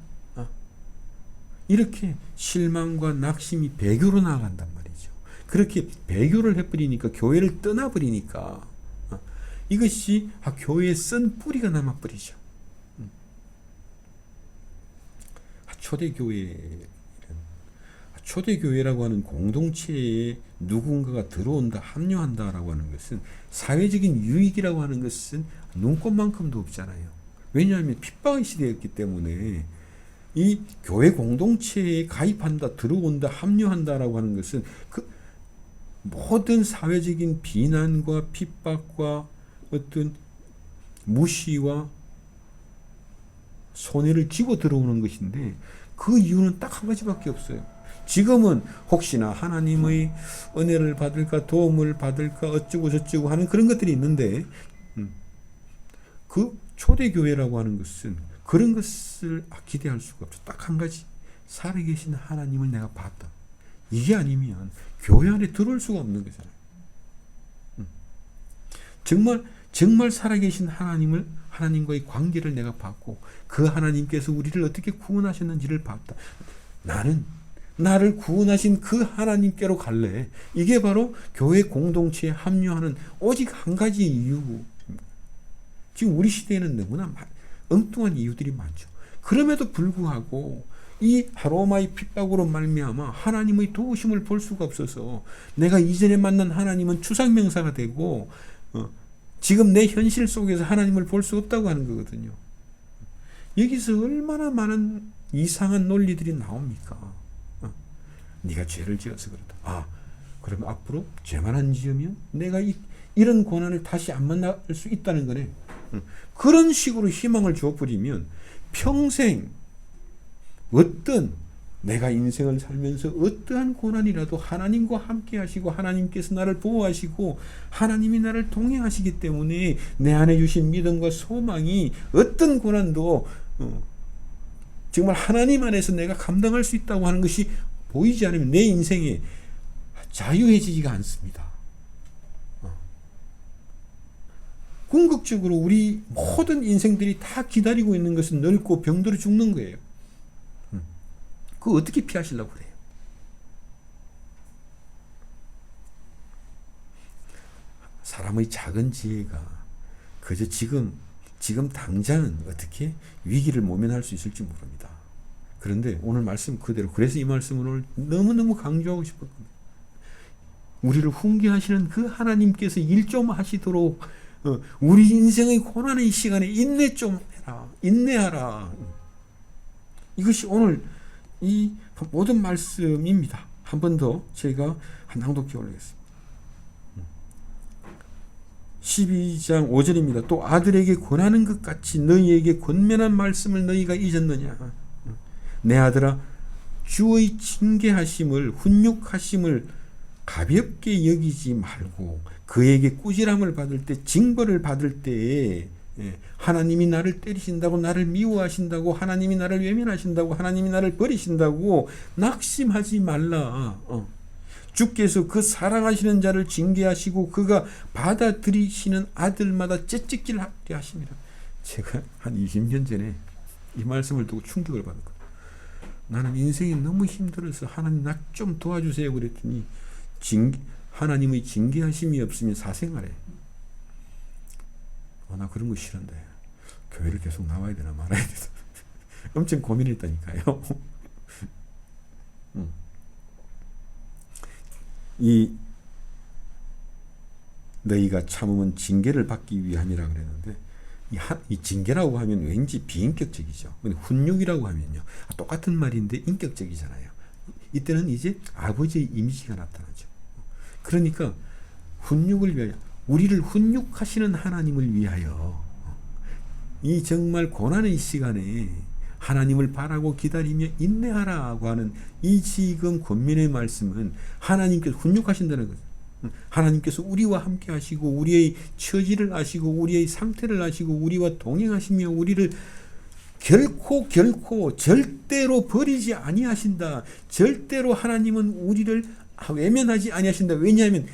이렇게 실망과 낙심이 배교로 나아간단 말이죠. 그렇게 배교를 해버리니까 교회를 떠나버리니까 이것이 교회에 쓴 뿌리가 남아버리죠. 초대교회라고 하는 공동체에 누군가가 들어온다, 합류한다라고 하는 것은 사회적인 유익이라고 하는 것은 눈꼽만큼도 없잖아요. 왜냐하면 핍박의 시대였기 때문에 이 교회 공동체에 가입한다, 들어온다, 합류한다라고 하는 것은 그 모든 사회적인 비난과 핍박과 어떤 무시와 손해를 지고 들어오는 것인데 그 이유는 딱 한 가지밖에 없어요. 지금은 혹시나 하나님의 은혜를 받을까 도움을 받을까 어쩌고 저쩌고 하는 그런 것들이 있는데 그 초대교회라고 하는 것은 그런 것을 기대할 수가 없죠. 딱 한 가지, 살아계신 하나님을 내가 봤다. 이게 아니면 교회 안에 들어올 수가 없는 거잖아요. 정말 살아계신 하나님과의 관계를 내가 봤고 그 하나님께서 우리를 어떻게 구원하셨는지를 봤다. 나를 구원하신 그 하나님께로 갈래. 이게 바로 교회 공동체에 합류하는 오직 한 가지 이유. 지금 우리 시대에는 너무나 엉뚱한 이유들이 많죠. 그럼에도 불구하고 이 로마의 핍박으로 말미암아 하나님의 도우심을 볼 수가 없어서 내가 이전에 만난 하나님은 추상명사가 되고 지금 내 현실 속에서 하나님을 볼 수 없다고 하는 거거든요. 여기서 얼마나 많은 이상한 논리들이 나옵니까? 네가 죄를 지어서 그렇다. 그러면 앞으로 죄만 안 지으면 내가 이런 고난을 다시 안 만날 수 있다는 거네. 그런 식으로 희망을 줘버리면 평생 내가 인생을 살면서 어떠한 고난이라도 하나님과 함께 하시고 하나님께서 나를 보호하시고 하나님이 나를 동행하시기 때문에 내 안에 주신 믿음과 소망이 어떤 고난도 정말 하나님 안에서 내가 감당할 수 있다고 하는 것이 보이지 않으면 내 인생에 자유해지지가 않습니다. 궁극적으로 우리 모든 인생들이 다 기다리고 있는 것은 늙고 병들어 죽는 거예요. 그거 어떻게 피하시려고 그래요? 사람의 작은 지혜가 그저 지금 당장은 어떻게 위기를 모면할 수 있을지 모릅니다. 그런데 오늘 말씀 그대로, 그래서 이 말씀을 오늘 너무너무 강조하고 싶었거든요. 우리를 훈계하시는 그 하나님께서 일 좀 하시도록 우리 인생의 고난의 시간에 인내하라. 이것이 오늘 이 모든 말씀입니다. 한 번 더 제가 낭독해 올리겠습니다. 12장 5절입니다. 또 아들에게 권하는 것 같이 너희에게 권면한 말씀을 너희가 잊었느냐. 내 아들아, 주의 징계하심을 훈육하심을 가볍게 여기지 말고 그에게 꾸지람을 받을 때, 징벌을 받을 때에 하나님이 나를 때리신다고, 나를 미워하신다고, 하나님이 나를 외면하신다고, 하나님이 나를 버리신다고 낙심하지 말라. 주께서 그 사랑하시는 자를 징계하시고 그가 받아들이시는 아들마다 채찍질 하려 하십니다. 제가 한 20년 전에 이 말씀을 두고 충격을 받았거든요. 나는 인생이 너무 힘들어서 하나님 나 좀 도와주세요 그랬더니 하나님의 징계하심이 없으면 사생활에 나 그런 거 싫은데 교회를 계속 나와야 되나 말아야 되나 엄청 고민했다니까요. 이 너희가 참음은 징계를 받기 위함이라 그랬는데 이 징계라고 하면 왠지 비인격적이죠. 근데 훈육이라고 하면요 똑같은 말인데 인격적이잖아요. 이때는 이제 아버지의 이미지가 나타나죠. 그러니까 훈육을 위하여 우리를 훈육하시는 하나님을 위하여 이 정말 고난의 시간에 하나님을 바라고 기다리며 인내하라고 하는 이 지금 권면의 말씀은 하나님께서 훈육하신다는 거죠. 하나님께서 우리와 함께 하시고 우리의 처지를 아시고 우리의 상태를 아시고 우리와 동행하시며 우리를 결코 절대로 버리지 아니하신다. 절대로 하나님은 우리를 외면하지 아니하신다. 왜냐하면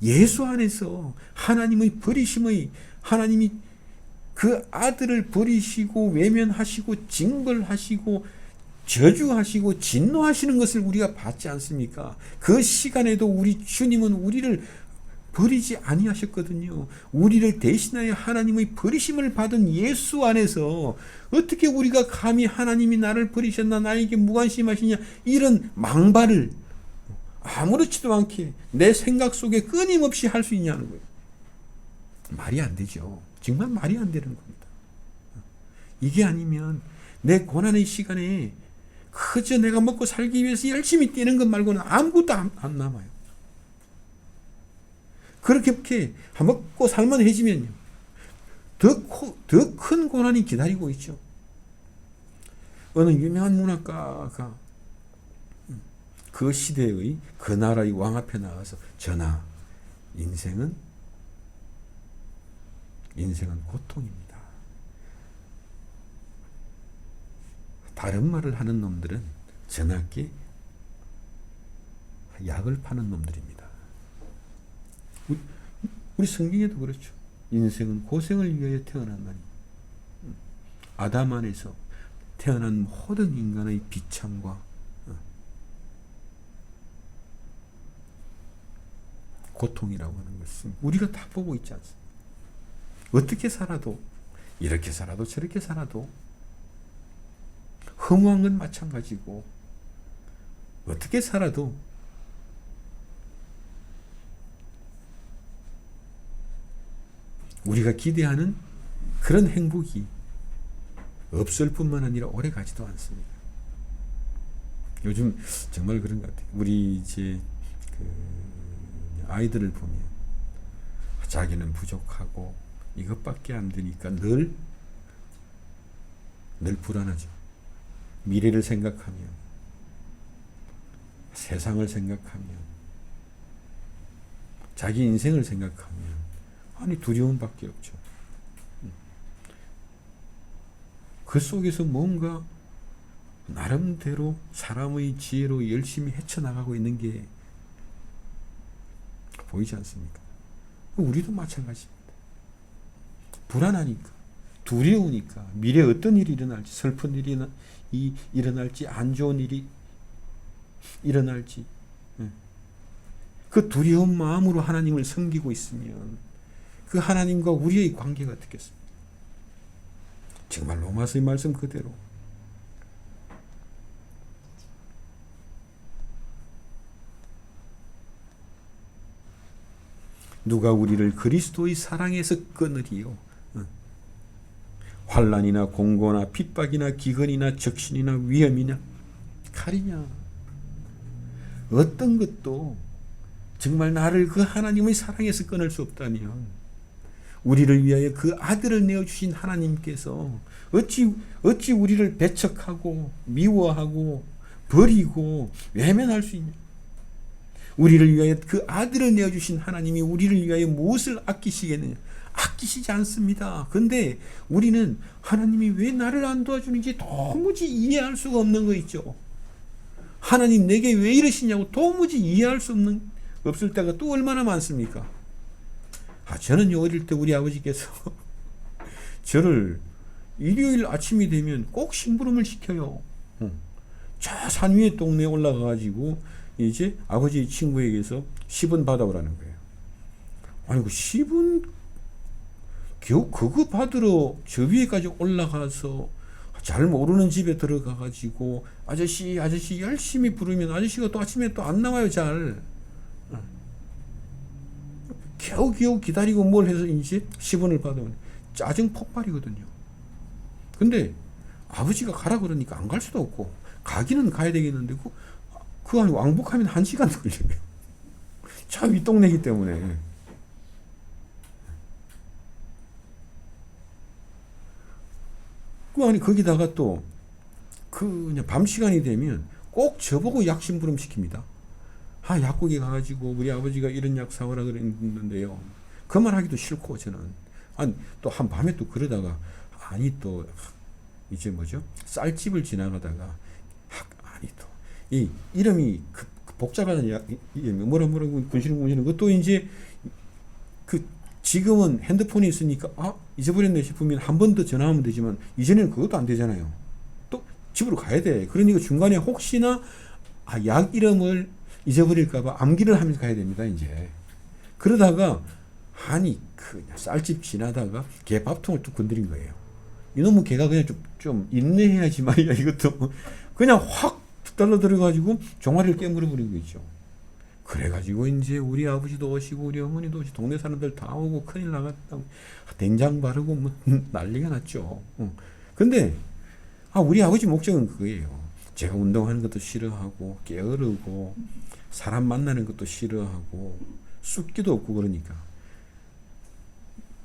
예수 안에서 하나님의 버리심의 하나님이 그 아들을 버리시고 외면하시고 징벌하시고 저주하시고 진노하시는 것을 우리가 봤지 않습니까? 그 시간에도 우리 주님은 우리를 버리지 아니하셨거든요. 우리를 대신하여 하나님의 버리심을 받은 예수 안에서 어떻게 우리가 감히 하나님이 나를 버리셨나 나에게 무관심하시냐 이런 망발을 아무렇지도 않게 내 생각 속에 끊임없이 할 수 있냐는 거예요. 말이 안 되죠. 정말 말이 안 되는 겁니다. 이게 아니면 내 고난의 시간에 그저 내가 먹고 살기 위해서 열심히 뛰는 것 말고는 아무것도 안 남아요. 그렇게 먹고 살만해지면요 더 큰 고난이 기다리고 있죠. 어느 유명한 문학가가 그 시대의 그 나라의 왕 앞에 나와서 전하, 인생은 고통입니다. 다른 말을 하는 놈들은 전하께 약을 파는 놈들입니다. 우리 성경에도 그렇죠. 인생은 고생을 위하여 태어난다니. 아담 안에서 태어난 모든 인간의 비참과 고통이라고 하는 것은 우리가 다 보고 있지 않습니까? 어떻게 살아도 이렇게 살아도 저렇게 살아도 허무한 건 마찬가지고 어떻게 살아도 우리가 기대하는 그런 행복이 없을 뿐만 아니라 오래 가지도 않습니다. 요즘 정말 그런 것 같아요. 우리 이제 아이들을 보면 자기는 부족하고 이것밖에 안 되니까 늘 불안하죠. 미래를 생각하며 세상을 생각하며 자기 인생을 생각하면 두려움밖에 없죠. 그 속에서 뭔가 나름대로 사람의 지혜로 열심히 헤쳐나가고 있는 게 보이지 않습니까? 우리도 마찬가지입니다. 불안하니까, 두려우니까, 미래에 어떤 일이 일어날지, 슬픈 일이 일어날지, 안 좋은 일이 일어날지, 그 두려운 마음으로 하나님을 섬기고 있으면 그 하나님과 우리의 관계가 어떻겠습니까? 정말 로마서의 말씀 그대로 누가 우리를 그리스도의 사랑에서 끊으리요? 환난이나 공고나 핍박이나 기근이나 적신이나 위험이나 칼이냐? 어떤 것도 정말 나를 그 하나님의 사랑에서 끊을 수 없다면 우리를 위하여 그 아들을 내어주신 하나님께서 어찌 우리를 배척하고 미워하고 버리고 외면할 수 있냐? 우리를 위하여 그 아들을 내어주신 하나님이 우리를 위하여 무엇을 아끼시겠느냐? 아끼시지 않습니다. 근데 우리는 하나님이 왜 나를 안 도와주는지 도무지 이해할 수가 없는 거 있죠. 하나님 내게 왜 이러시냐고 도무지 이해할 수 없을 때가 또 얼마나 많습니까? 저는요, 어릴 때 우리 아버지께서 저를 일요일 아침이 되면 꼭 심부름을 시켜요. 저 산 위에 동네에 올라가가지고 이제 아버지 친구에게서 10원 받아오라는 거예요. 아니 그 10원 겨우 그거 받으러 저 위에까지 올라가서 잘 모르는 집에 들어가가지고 아저씨 열심히 부르면 아저씨가 또 아침에 또 안 나와요. 잘 겨우 기다리고 뭘 해서 이제 10원을 받아오네. 짜증 폭발이거든요. 근데 아버지가 가라 그러니까 안 갈 수도 없고 가기는 가야 되겠는데 그 안에 왕복하면 1시간 걸려요. 차 윗동네이기 때문에. 그 아니 거기다가 또 그냥 밤 시간이 되면 꼭 저보고 약 심부름 시킵니다. 약국에 가가지고 우리 아버지가 이런 약 사오라 그랬는데요. 그 말 하기도 싫고 저는 또 한밤에 또 그러다가 또 이제 뭐죠? 쌀집을 지나가다가 또 이 이름이 그 복잡한 뭐라고 군시는 그것도 이제 그 지금은 핸드폰이 있으니까 잊어버렸네 싶으면 한 번 더 전화하면 되지만 이전에는 그것도 안 되잖아요. 또 집으로 가야 돼. 그러니까 중간에 혹시나 약 이름을 잊어버릴까봐 암기를 하면서 가야 됩니다. 이제 그러다가 그 쌀집 지나다가 개 밥통을 뚝 건드린 거예요. 이놈의 개가 그냥 좀 인내해야지 말이야. 이것도 그냥 확 달라들어가지고 종아리를 깨물어 버린 거 있죠. 그래가지고 이제 우리 아버지도 오시고 우리 어머니도 오시고 동네 사람들 다 오고 큰일 나갔다고 된장 바르고 뭐 난리가 났죠. 근데 우리 아버지 목적은 그거예요. 제가 운동하는 것도 싫어하고 게으르고 사람 만나는 것도 싫어하고 숫기도 없고 그러니까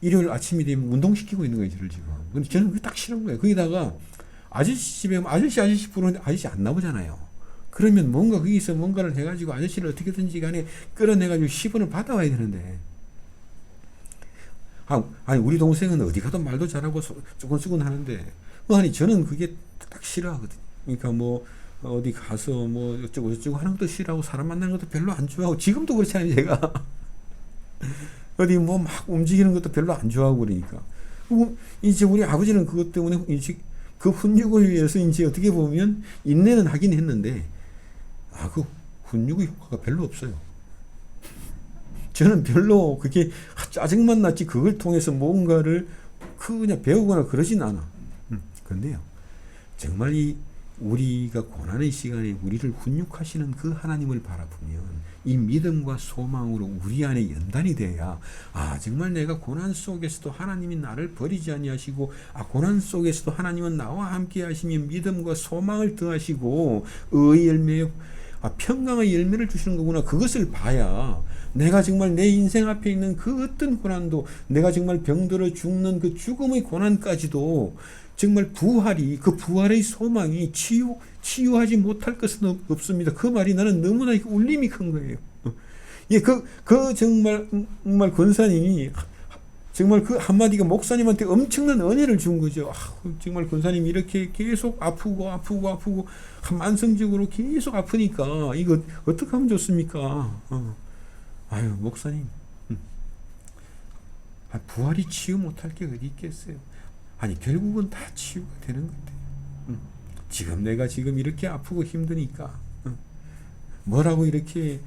일요일 아침이 되면 운동시키고 있는 거예요. 저를 지금. 근데 저는 그게 딱 싫은 거예요. 거기다가 아저씨 집에 아저씨 부르는데 아저씨 안 나오잖아요. 그러면 뭔가 거기서 뭔가를 해가지고 아저씨를 어떻게든지 간에 끌어내가지고 10원을 받아와야 되는데 우리 동생은 어디 가도 말도 잘하고 조곤조곤 하는데 저는 그게 딱 싫어하거든요. 그러니까 뭐 어디 가서 뭐 어쩌고 저쩌고 하는 것도 싫어하고 사람 만나는 것도 별로 안 좋아하고 지금도 그렇잖아요. 제가 어디 뭐 막 움직이는 것도 별로 안 좋아하고 그러니까 이제 우리 아버지는 그것 때문에 이제 그 훈육을 위해서 이제 어떻게 보면 인내는 하긴 했는데 그 훈육의 효과가 별로 없어요. 저는 별로 그게 짜증만 났지 그걸 통해서 뭔가를 그냥 배우거나 그러진 않아. 그런데요, 정말 우리가 고난의 시간에 우리를 훈육하시는 그 하나님을 바라보면 이 믿음과 소망으로 우리 안에 연단이 돼야 정말 내가 고난 속에서도 하나님이 나를 버리지 아니하시고 고난 속에서도 하나님은 나와 함께 하시며 믿음과 소망을 더하시고 의의 열매 평강의 열매를 주시는 거구나. 그것을 봐야 내가 정말 내 인생 앞에 있는 그 어떤 고난도 내가 정말 병들어 죽는 그 죽음의 고난까지도 정말 그 부활의 소망이 치유하지 못할 것은 없습니다. 그 말이 나는 너무나 울림이 큰 거예요. 정말 권사님이 정말 그 한마디가 목사님한테 엄청난 은혜를 준 거죠. 정말 권사님이 이렇게 계속 아프고 만성적으로 계속 아프니까 이거 어떻게 하면 좋습니까? 목사님, 부활이 치유 못할 게 어디 있겠어요? 결국은 다 치유가 되는 건데 지금 내가 이렇게 아프고 힘드니까 뭐라고 이렇게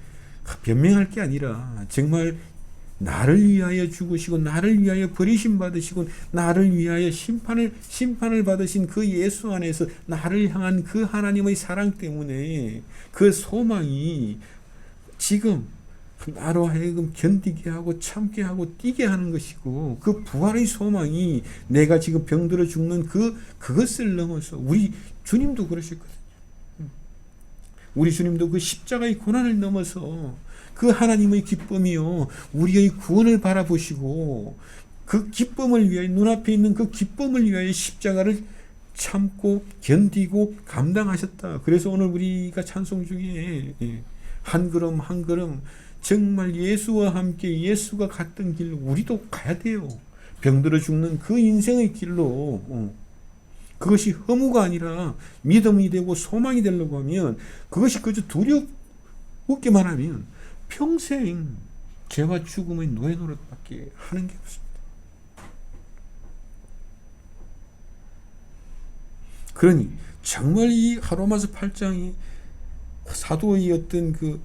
변명할 게 아니라 정말 나를 위하여 죽으시고 나를 위하여 버리심 받으시고 나를 위하여 심판을 받으신 그 예수 안에서 나를 향한 그 하나님의 사랑 때문에 그 소망이 지금 나로 하여금 견디게 하고 참게 하고 뛰게 하는 것이고 그 부활의 소망이 내가 지금 병들어 죽는 그것을 넘어서 우리 주님도 그러셨거든요. 우리 주님도 그 십자가의 고난을 넘어서 그 하나님의 기쁨이요 우리의 구원을 바라보시고 그 기쁨을 위하여 눈앞에 있는 그 기쁨을 위하여 십자가를 참고 견디고 감당하셨다. 그래서 오늘 우리가 찬송 중에 한 걸음 한 걸음 정말 예수와 함께 예수가 갔던 길로 우리도 가야 돼요. 병들어 죽는 그 인생의 길로 그것이 허무가 아니라 믿음이 되고 소망이 되려고 하면 그것이 그저 두렵기만 하면 평생 죄와 죽음의 노예 노릇밖에 하는 게 없습니다. 그러니 정말 이 로마서 8장이 사도의 어떤 그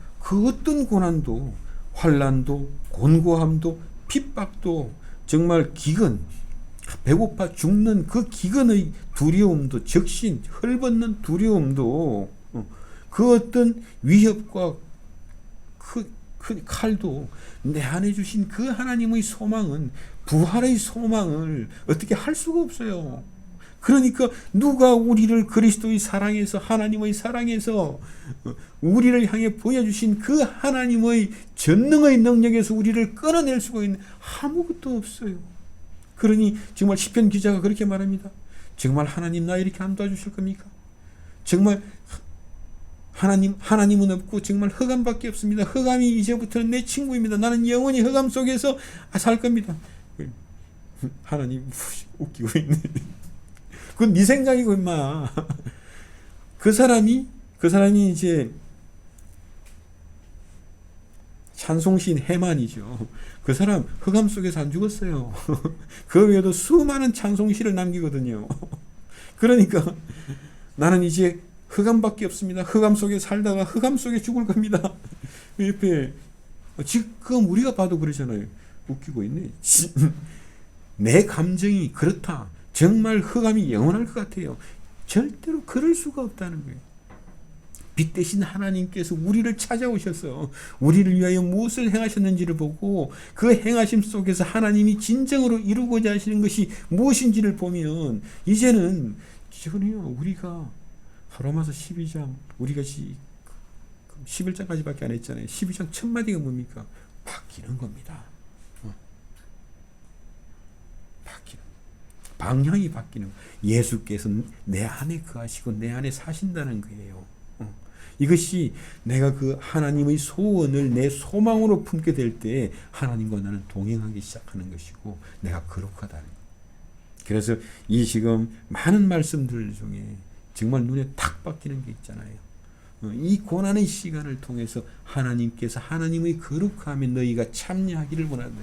어떤 고난도, 환난도, 곤고함도, 핍박도, 정말 기근, 배고파 죽는 그 기근의 두려움도, 적신, 헐벗는 두려움도, 그 어떤 위협과 그 칼도 내 안에 주신 그 하나님의 소망은, 부활의 소망을 어떻게 할 수가 없어요. 그러니까 누가 우리를 그리스도의 사랑에서, 하나님의 사랑에서 우리를 향해 보여주신 그 하나님의 전능의 능력에서 우리를 끊어낼 수가 있는 아무것도 없어요. 그러니 정말 시편 기자가 그렇게 말합니다. 정말 하나님 나 이렇게 안 도와주실 겁니까? 정말 하나님은 없고 정말 흑암밖에 없습니다. 흑암이 이제부터는 내 친구입니다. 나는 영원히 흑암 속에서 살 겁니다. 하나님 웃기고 있네. 그건 네 생각이고 임마. 그 사람이 이제 찬송시인 해만이죠. 그 사람 흑암 속에서 안 죽었어요. 그 외에도 수많은 찬송시를 남기거든요. 그러니까 나는 이제 흑암밖에 없습니다. 흑암 속에 살다가 흑암 속에 죽을 겁니다. 옆에 지금 우리가 봐도 그러잖아요. 웃기고 있네. 내 감정이 그렇다. 정말 흑암이 영원할 것 같아요. 절대로 그럴 수가 없다는 거예요. 빛 대신 하나님께서 우리를 찾아오셔서 우리를 위하여 무엇을 행하셨는지를 보고 그 행하심 속에서 하나님이 진정으로 이루고자 하시는 것이 무엇인지를 보면 이제는 우리가 로마서 12장 우리가 11장까지밖에 안 했잖아요. 12장 첫 마디가 뭡니까? 바뀌는 겁니다. 바뀌는 방향이 바뀌는 예수께서 내 안에 거하시고 내 안에 사신다는 거예요. 이것이 내가 그 하나님의 소원을 내 소망으로 품게 될 때 하나님과 나는 동행하기 시작하는 것이고 내가 거룩하다는 거예요. 그래서 이 지금 많은 말씀들 중에 정말 눈에 탁 박히는 게 있잖아요. 이 고난의 시간을 통해서 하나님께서 하나님의 거룩함에 너희가 참여하기를 원한다.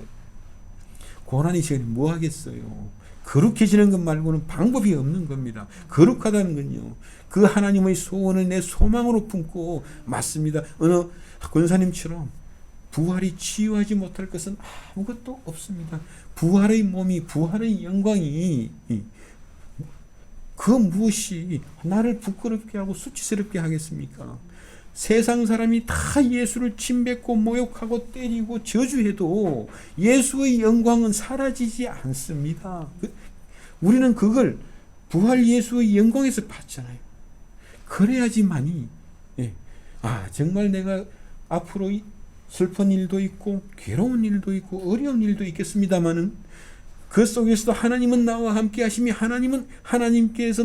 고난의 시간이 뭐 하겠어요? 거룩해지는 것 말고는 방법이 없는 겁니다. 거룩하다는 건요, 그 하나님의 소원을 내 소망으로 품고, 맞습니다. 어느 권사님처럼 부활이 치유하지 못할 것은 아무것도 없습니다. 부활의 몸이, 부활의 영광이 그 무엇이 나를 부끄럽게 하고 수치스럽게 하겠습니까? 세상 사람이 다 예수를 침뱉고 모욕하고 때리고 저주해도 예수의 영광은 사라지지 않습니다. 우리는 그걸 부활 예수의 영광에서 봤잖아요. 그래야지만이 정말 내가 앞으로 슬픈 일도 있고 괴로운 일도 있고 어려운 일도 있겠습니다마는 그 속에서도 하나님은 나와 함께 하시며 하나님께서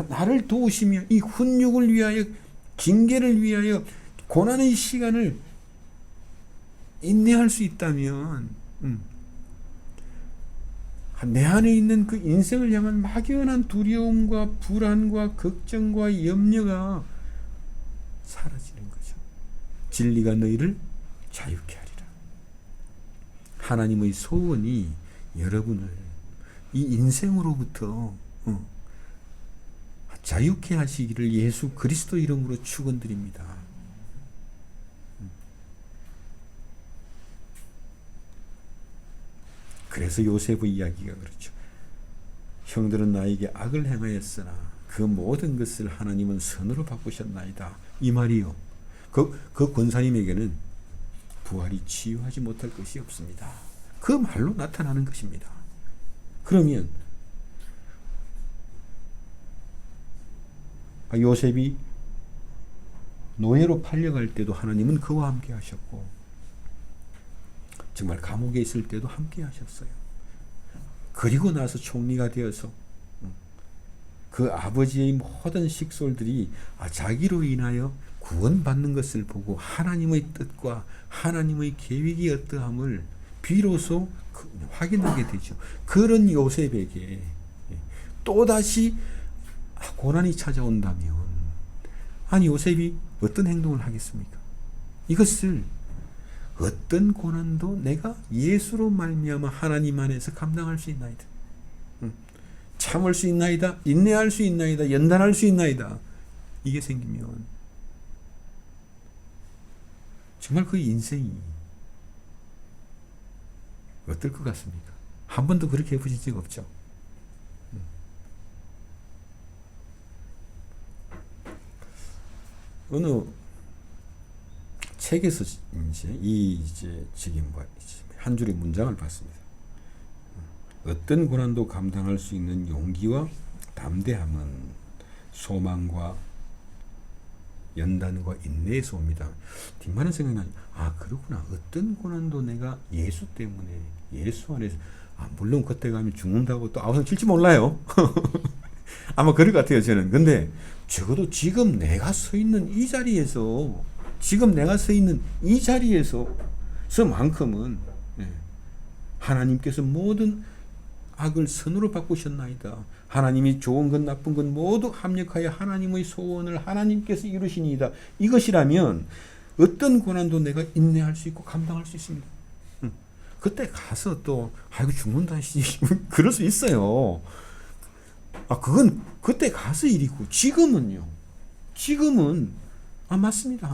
나를 도우시며 이 훈육을 위하여, 징계를 위하여 고난의 시간을 인내할 수 있다면 내 안에 있는 그 인생을 향한 막연한 두려움과 불안과 걱정과 염려가 사라지는 거죠. 진리가 너희를 자유케 하리라. 하나님의 소원이 여러분을 이 인생으로부터 자유케 하시기를 예수 그리스도 이름으로 축원드립니다. 그래서 요셉의 이야기가 그렇죠. 형들은 나에게 악을 행하였으나 그 모든 것을 하나님은 선으로 바꾸셨나이다. 이 말이요. 그 권사님에게는 부활이 치유하지 못할 것이 없습니다. 그 말로 나타나는 것입니다. 그러면 요셉이 노예로 팔려갈 때도 하나님은 그와 함께 하셨고, 정말 감옥에 있을 때도 함께 하셨어요. 그리고 나서 총리가 되어서 그 아버지의 모든 식솔들이 자기로 인하여 구원받는 것을 보고 하나님의 뜻과 하나님의 계획이 어떠함을 비로소 확인하게 되죠. 그런 요셉에게 또다시 고난이 찾아온다면 요셉이 어떤 행동을 하겠습니까? 이것을 어떤 고난도 내가 예수로 말미암아 하나님 안에서 감당할 수 있나이다. 참을 수 있나이다, 인내할 수 있나이다, 연단할 수 있나이다, 이게 생기면 정말 그 인생이 어떨 것 같습니까? 한 번도 그렇게 해보신 적 없죠? 어느 책에서 이제 한 줄의 문장을 봤습니다. 어떤 고난도 감당할 수 있는 용기와 담대함은 소망과 연단과 인내에서 옵니다. 뒷말은 생각나니, 그렇구나. 어떤 고난도 내가 예수 때문에, 예수 안에서, 물론 그때 가면 죽는다고 또 아우성 칠지 몰라요. 아마 그럴 것 같아요, 저는. 근데 적어도 지금 내가 서 있는 이 자리에서, 서만큼은 하나님께서 모든 악을 선으로 바꾸셨나이다. 하나님이 좋은 것 나쁜 것 모두 합력하여 하나님의 소원을 하나님께서 이루시니이다. 이것이라면 어떤 고난도 내가 인내할 수 있고 감당할 수 있습니다. 그때 가서 또 아이고 죽는다 그럴 수 있어요. 그건 그때 가서 일이고, 지금은 맞습니다.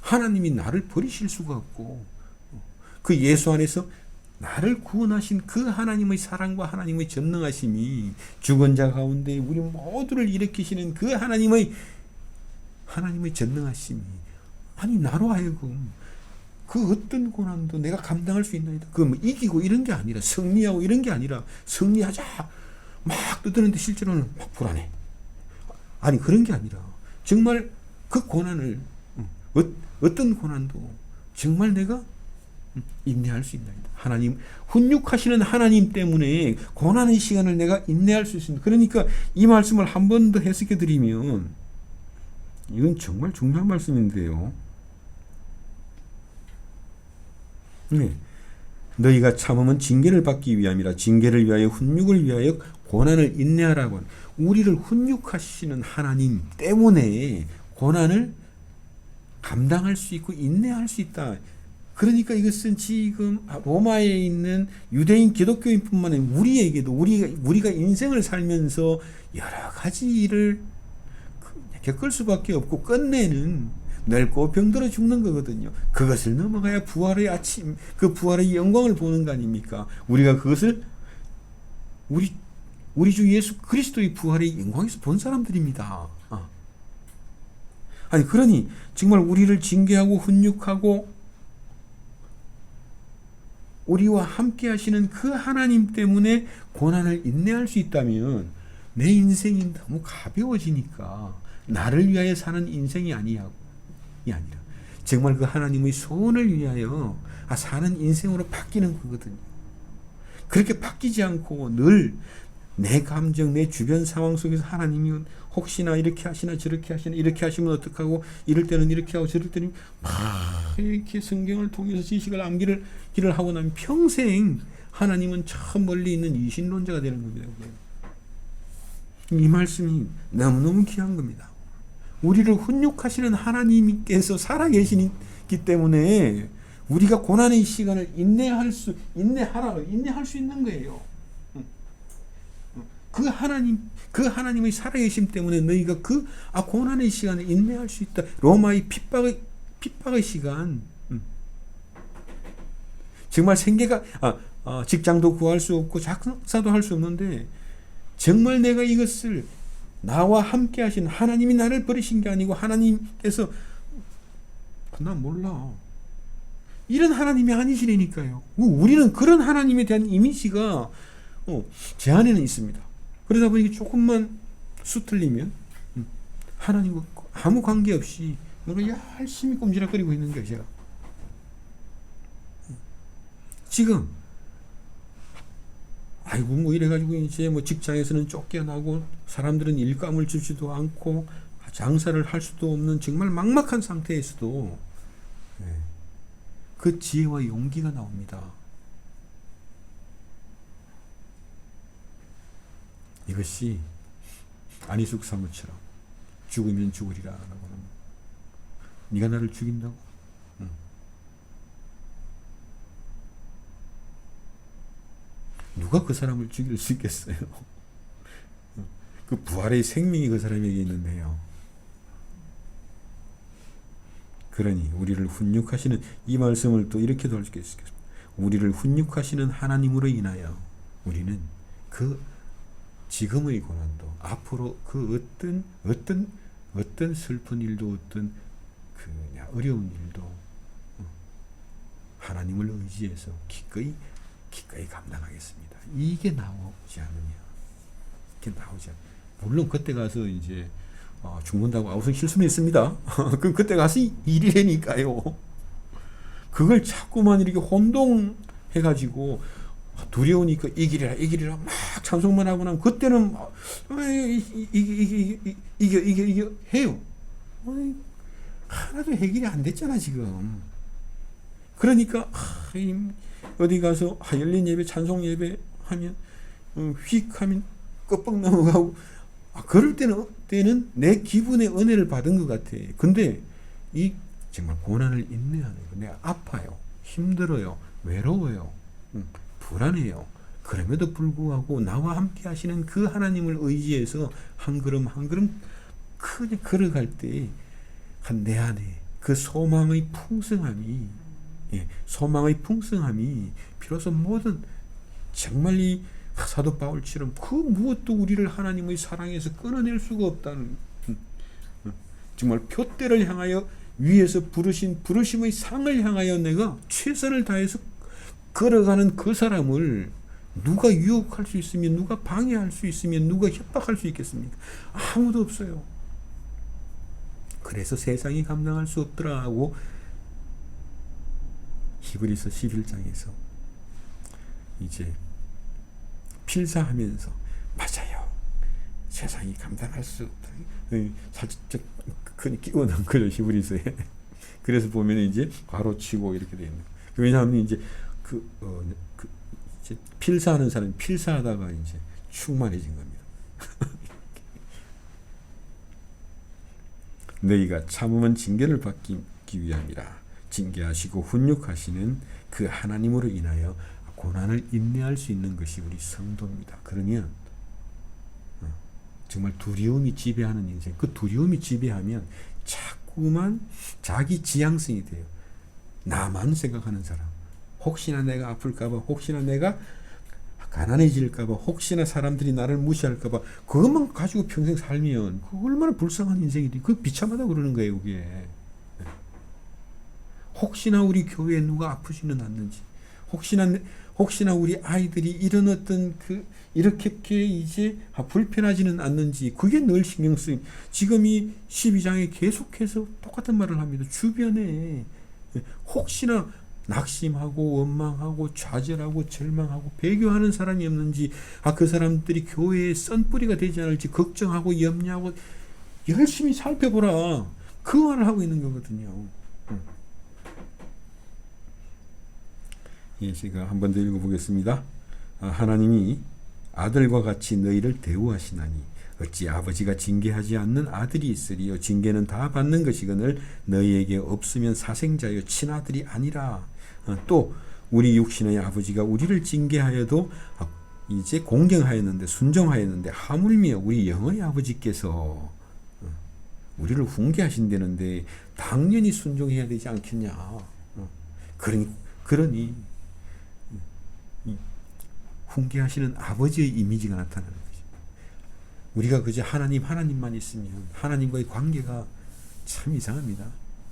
하나님이 나를 버리실 수가 없고, 그 예수 안에서 나를 구원하신 그 하나님의 사랑과 하나님의 전능하심이, 죽은 자 가운데 우리 모두를 일으키시는 그 하나님의 전능하심이, 나로 하여금 그 어떤 고난도 내가 감당할 수 있나이다. 이기고 이런 게 아니라, 승리하고 이런 게 아니라, 승리하자 막 떠드는데 실제로는 막 불안해. 그런 게 아니라 정말 그 고난을, 어떤 고난도 정말 내가 인내할 수 있나이다. 하나님, 훈육하시는 하나님 때문에 고난의 시간을 내가 인내할 수 있습니다. 그러니까 이 말씀을 한 번 더 해석해 드리면, 이건 정말 중요한 말씀인데요. 너희가 참음은 징계를 받기 위함이라. 징계를 위하여 훈육을 위하여 고난을 인내하라고. 우리를 훈육하시는 하나님 때문에 고난을 감당할 수 있고 인내할 수 있다. 그러니까 이것은 지금 로마에 있는 유대인 기독교인뿐만 아니라 우리에게도, 우리가 인생을 살면서 여러 가지 일을 겪을 수밖에 없고 끝내는 늙고 병들어 죽는 거거든요. 그것을 넘어가야 부활의 아침, 그 부활의 영광을 보는 거 아닙니까? 우리가 그것을 우리 주 예수 그리스도의 부활의 영광에서 본 사람들입니다. 그러니 정말 우리를 징계하고 훈육하고 우리와 함께 하시는 그 하나님 때문에 고난을 인내할 수 있다면 내 인생이 너무 가벼워지니까 나를 위하여 사는 인생이 아니라 정말 그 하나님의 소원을 위하여 사는 인생으로 바뀌는 거거든요. 그렇게 바뀌지 않고 늘 내 감정, 내 주변 상황 속에서 하나님이 혹시나 이렇게 하시나 저렇게 하시나, 이렇게 하시면 어떡하고, 이럴 때는 이렇게 하고 저럴 때는 막 이렇게 성경을 통해서 지식을 암기를 하고 나면 평생 하나님은 저 멀리 있는 이신론자가 되는 겁니다. 이 말씀이 너무너무 귀한 겁니다. 우리를 훈육하시는 하나님께서 살아계시기 때문에 우리가 고난의 시간을 인내할 수 있는 거예요. 그 하나님의 살아계심 때문에 너희가 고난의 시간을 인내할 수 있다. 로마의 핍박의 시간, 정말 생계가, 직장도 구할 수 없고 장사도 할 수 없는데, 정말 내가 이것을 나와 함께 하신 하나님이 나를 버리신 게 아니고 하나님께서 난 몰라, 이런 하나님이 아니시라니까요. 우리는 그런 하나님에 대한 이미지가 제 안에는 있습니다. 그러다 보니 조금만 수틀리면 하나님과 아무 관계없이 열심히 꼼지락거리고 있는 거예요. 제가 지금 이래가지고 이제 직장에서는 쫓겨나고 사람들은 일감을 주지도 않고 장사를 할 수도 없는 정말 막막한 상태에서도 그 지혜와 용기가 나옵니다. 이것이 안희숙 사모처럼 죽으면 죽으리라 라고 하는, 네가 나를 죽인다고? 누가 그 사람을 죽일 수 있겠어요? 그 부활의 생명이 그 사람에게 있는데요. 그러니 우리를 훈육하시는, 이 말씀을 또 이렇게도 할 수 있겠습니다. 우리를 훈육하시는 하나님으로 인하여 우리는 그 지금의 고난도, 앞으로 그 어떤 슬픈 일도, 어떤 그 어려운 일도 하나님을 의지해서 기꺼이 감당하겠습니다. 이게 나오지 않으면, 이게 나오지 않으면, 물론 그때 가서 이제 죽는다고 아우성 실수는 있습니다. 그때 가서 일이라니까요. 그걸 자꾸만 이렇게 혼동해가지고 두려우니까 이 길이라 막 찬송만 하고 나면 그때는 이게 해요. 하나도 해결이 안 됐잖아 지금. 그러니까 어디 가서 열린 예배, 찬송 예배 하면 휙 하면 끄뻑 넘어가고, 그럴 때는 내 기분의 은혜를 받은 것 같아. 근데 이 정말 고난을 인내하는 거, 내가 아파요, 힘들어요, 외로워요, 불안해요. 그럼에도 불구하고 나와 함께 하시는 그 하나님을 의지해서 한 걸음 한 걸음 크게 걸어갈 때 내 안에 그 소망의 풍성함이 비로소 모든, 정말 이 사도 바울처럼 그 무엇도 우리를 하나님의 사랑에서 끊어낼 수가 없다는, 정말 표대를 향하여 위에서 부르신 부르심의 상을 향하여 내가 최선을 다해서 걸어가는 그 사람을 누가 유혹할 수 있으면, 누가 방해할 수 있으면, 누가 협박할 수 있겠습니까? 아무도 없어요. 그래서 세상이 감당할 수 없더라고 히브리서 11장에서 이제 필사하면서, 맞아요, 세상이 감당할 수 없다, 살짝 끼워 넣은 거죠 히브리서에. 그래서 보면 이제 가로치고 이렇게 되어 있는. 왜냐하면 이제 이제 필사하는 사람이 필사하다가 이제 충만해진 겁니다. 너희가 참음은 징계를 받기 위함이라. 징계하시고 훈육하시는 그 하나님으로 인하여 고난을 인내할 수 있는 것이 우리 성도입니다. 그러면 정말 두려움이 지배하는 인생, 그 두려움이 지배하면 자꾸만 자기 지향성이 돼요. 나만 생각하는 사람, 혹시나 내가 아플까봐, 혹시나 내가 가난해질까봐, 혹시나 사람들이 나를 무시할까봐, 그것만 가지고 평생 살면 그 얼마나 불쌍한 인생이지. 그 비참하다 그러는 거예요 그게. 혹시나 우리 교회에 누가 아프지는 않는지, 혹시나 우리 아이들이 이런 어떤 이렇게 이제 불편하지는 않는지, 그게 늘 신경 쓰임. 지금 이 12장에 계속해서 똑같은 말을 합니다. 주변에 혹시나 낙심하고 원망하고 좌절하고 절망하고 배교하는 사람이 없는지, 그 사람들이 교회에 썬뿌리가 되지 않을지 걱정하고 염려하고 열심히 살펴보라, 그 말을 하고 있는 거거든요. 예, 제가 한 번 더 읽어보겠습니다. 하나님이 아들과 같이 너희를 대우하시나니 어찌 아버지가 징계하지 않는 아들이 있으리요. 징계는 다 받는 것이거늘 너희에게 없으면 사생자요 친아들이 아니라. 또 우리 육신의 아버지가 우리를 징계하여도 이제 공경하였는데, 순종하였는데, 하물며 우리 영의 아버지께서 우리를 훈계하신다는데 당연히 순종해야 되지 않겠냐. 그러니 훈계하시는 아버지의 이미지가 나타나는 거죠. 우리가 그저 하나님만 있으면 하나님과의 관계가 참 이상합니다.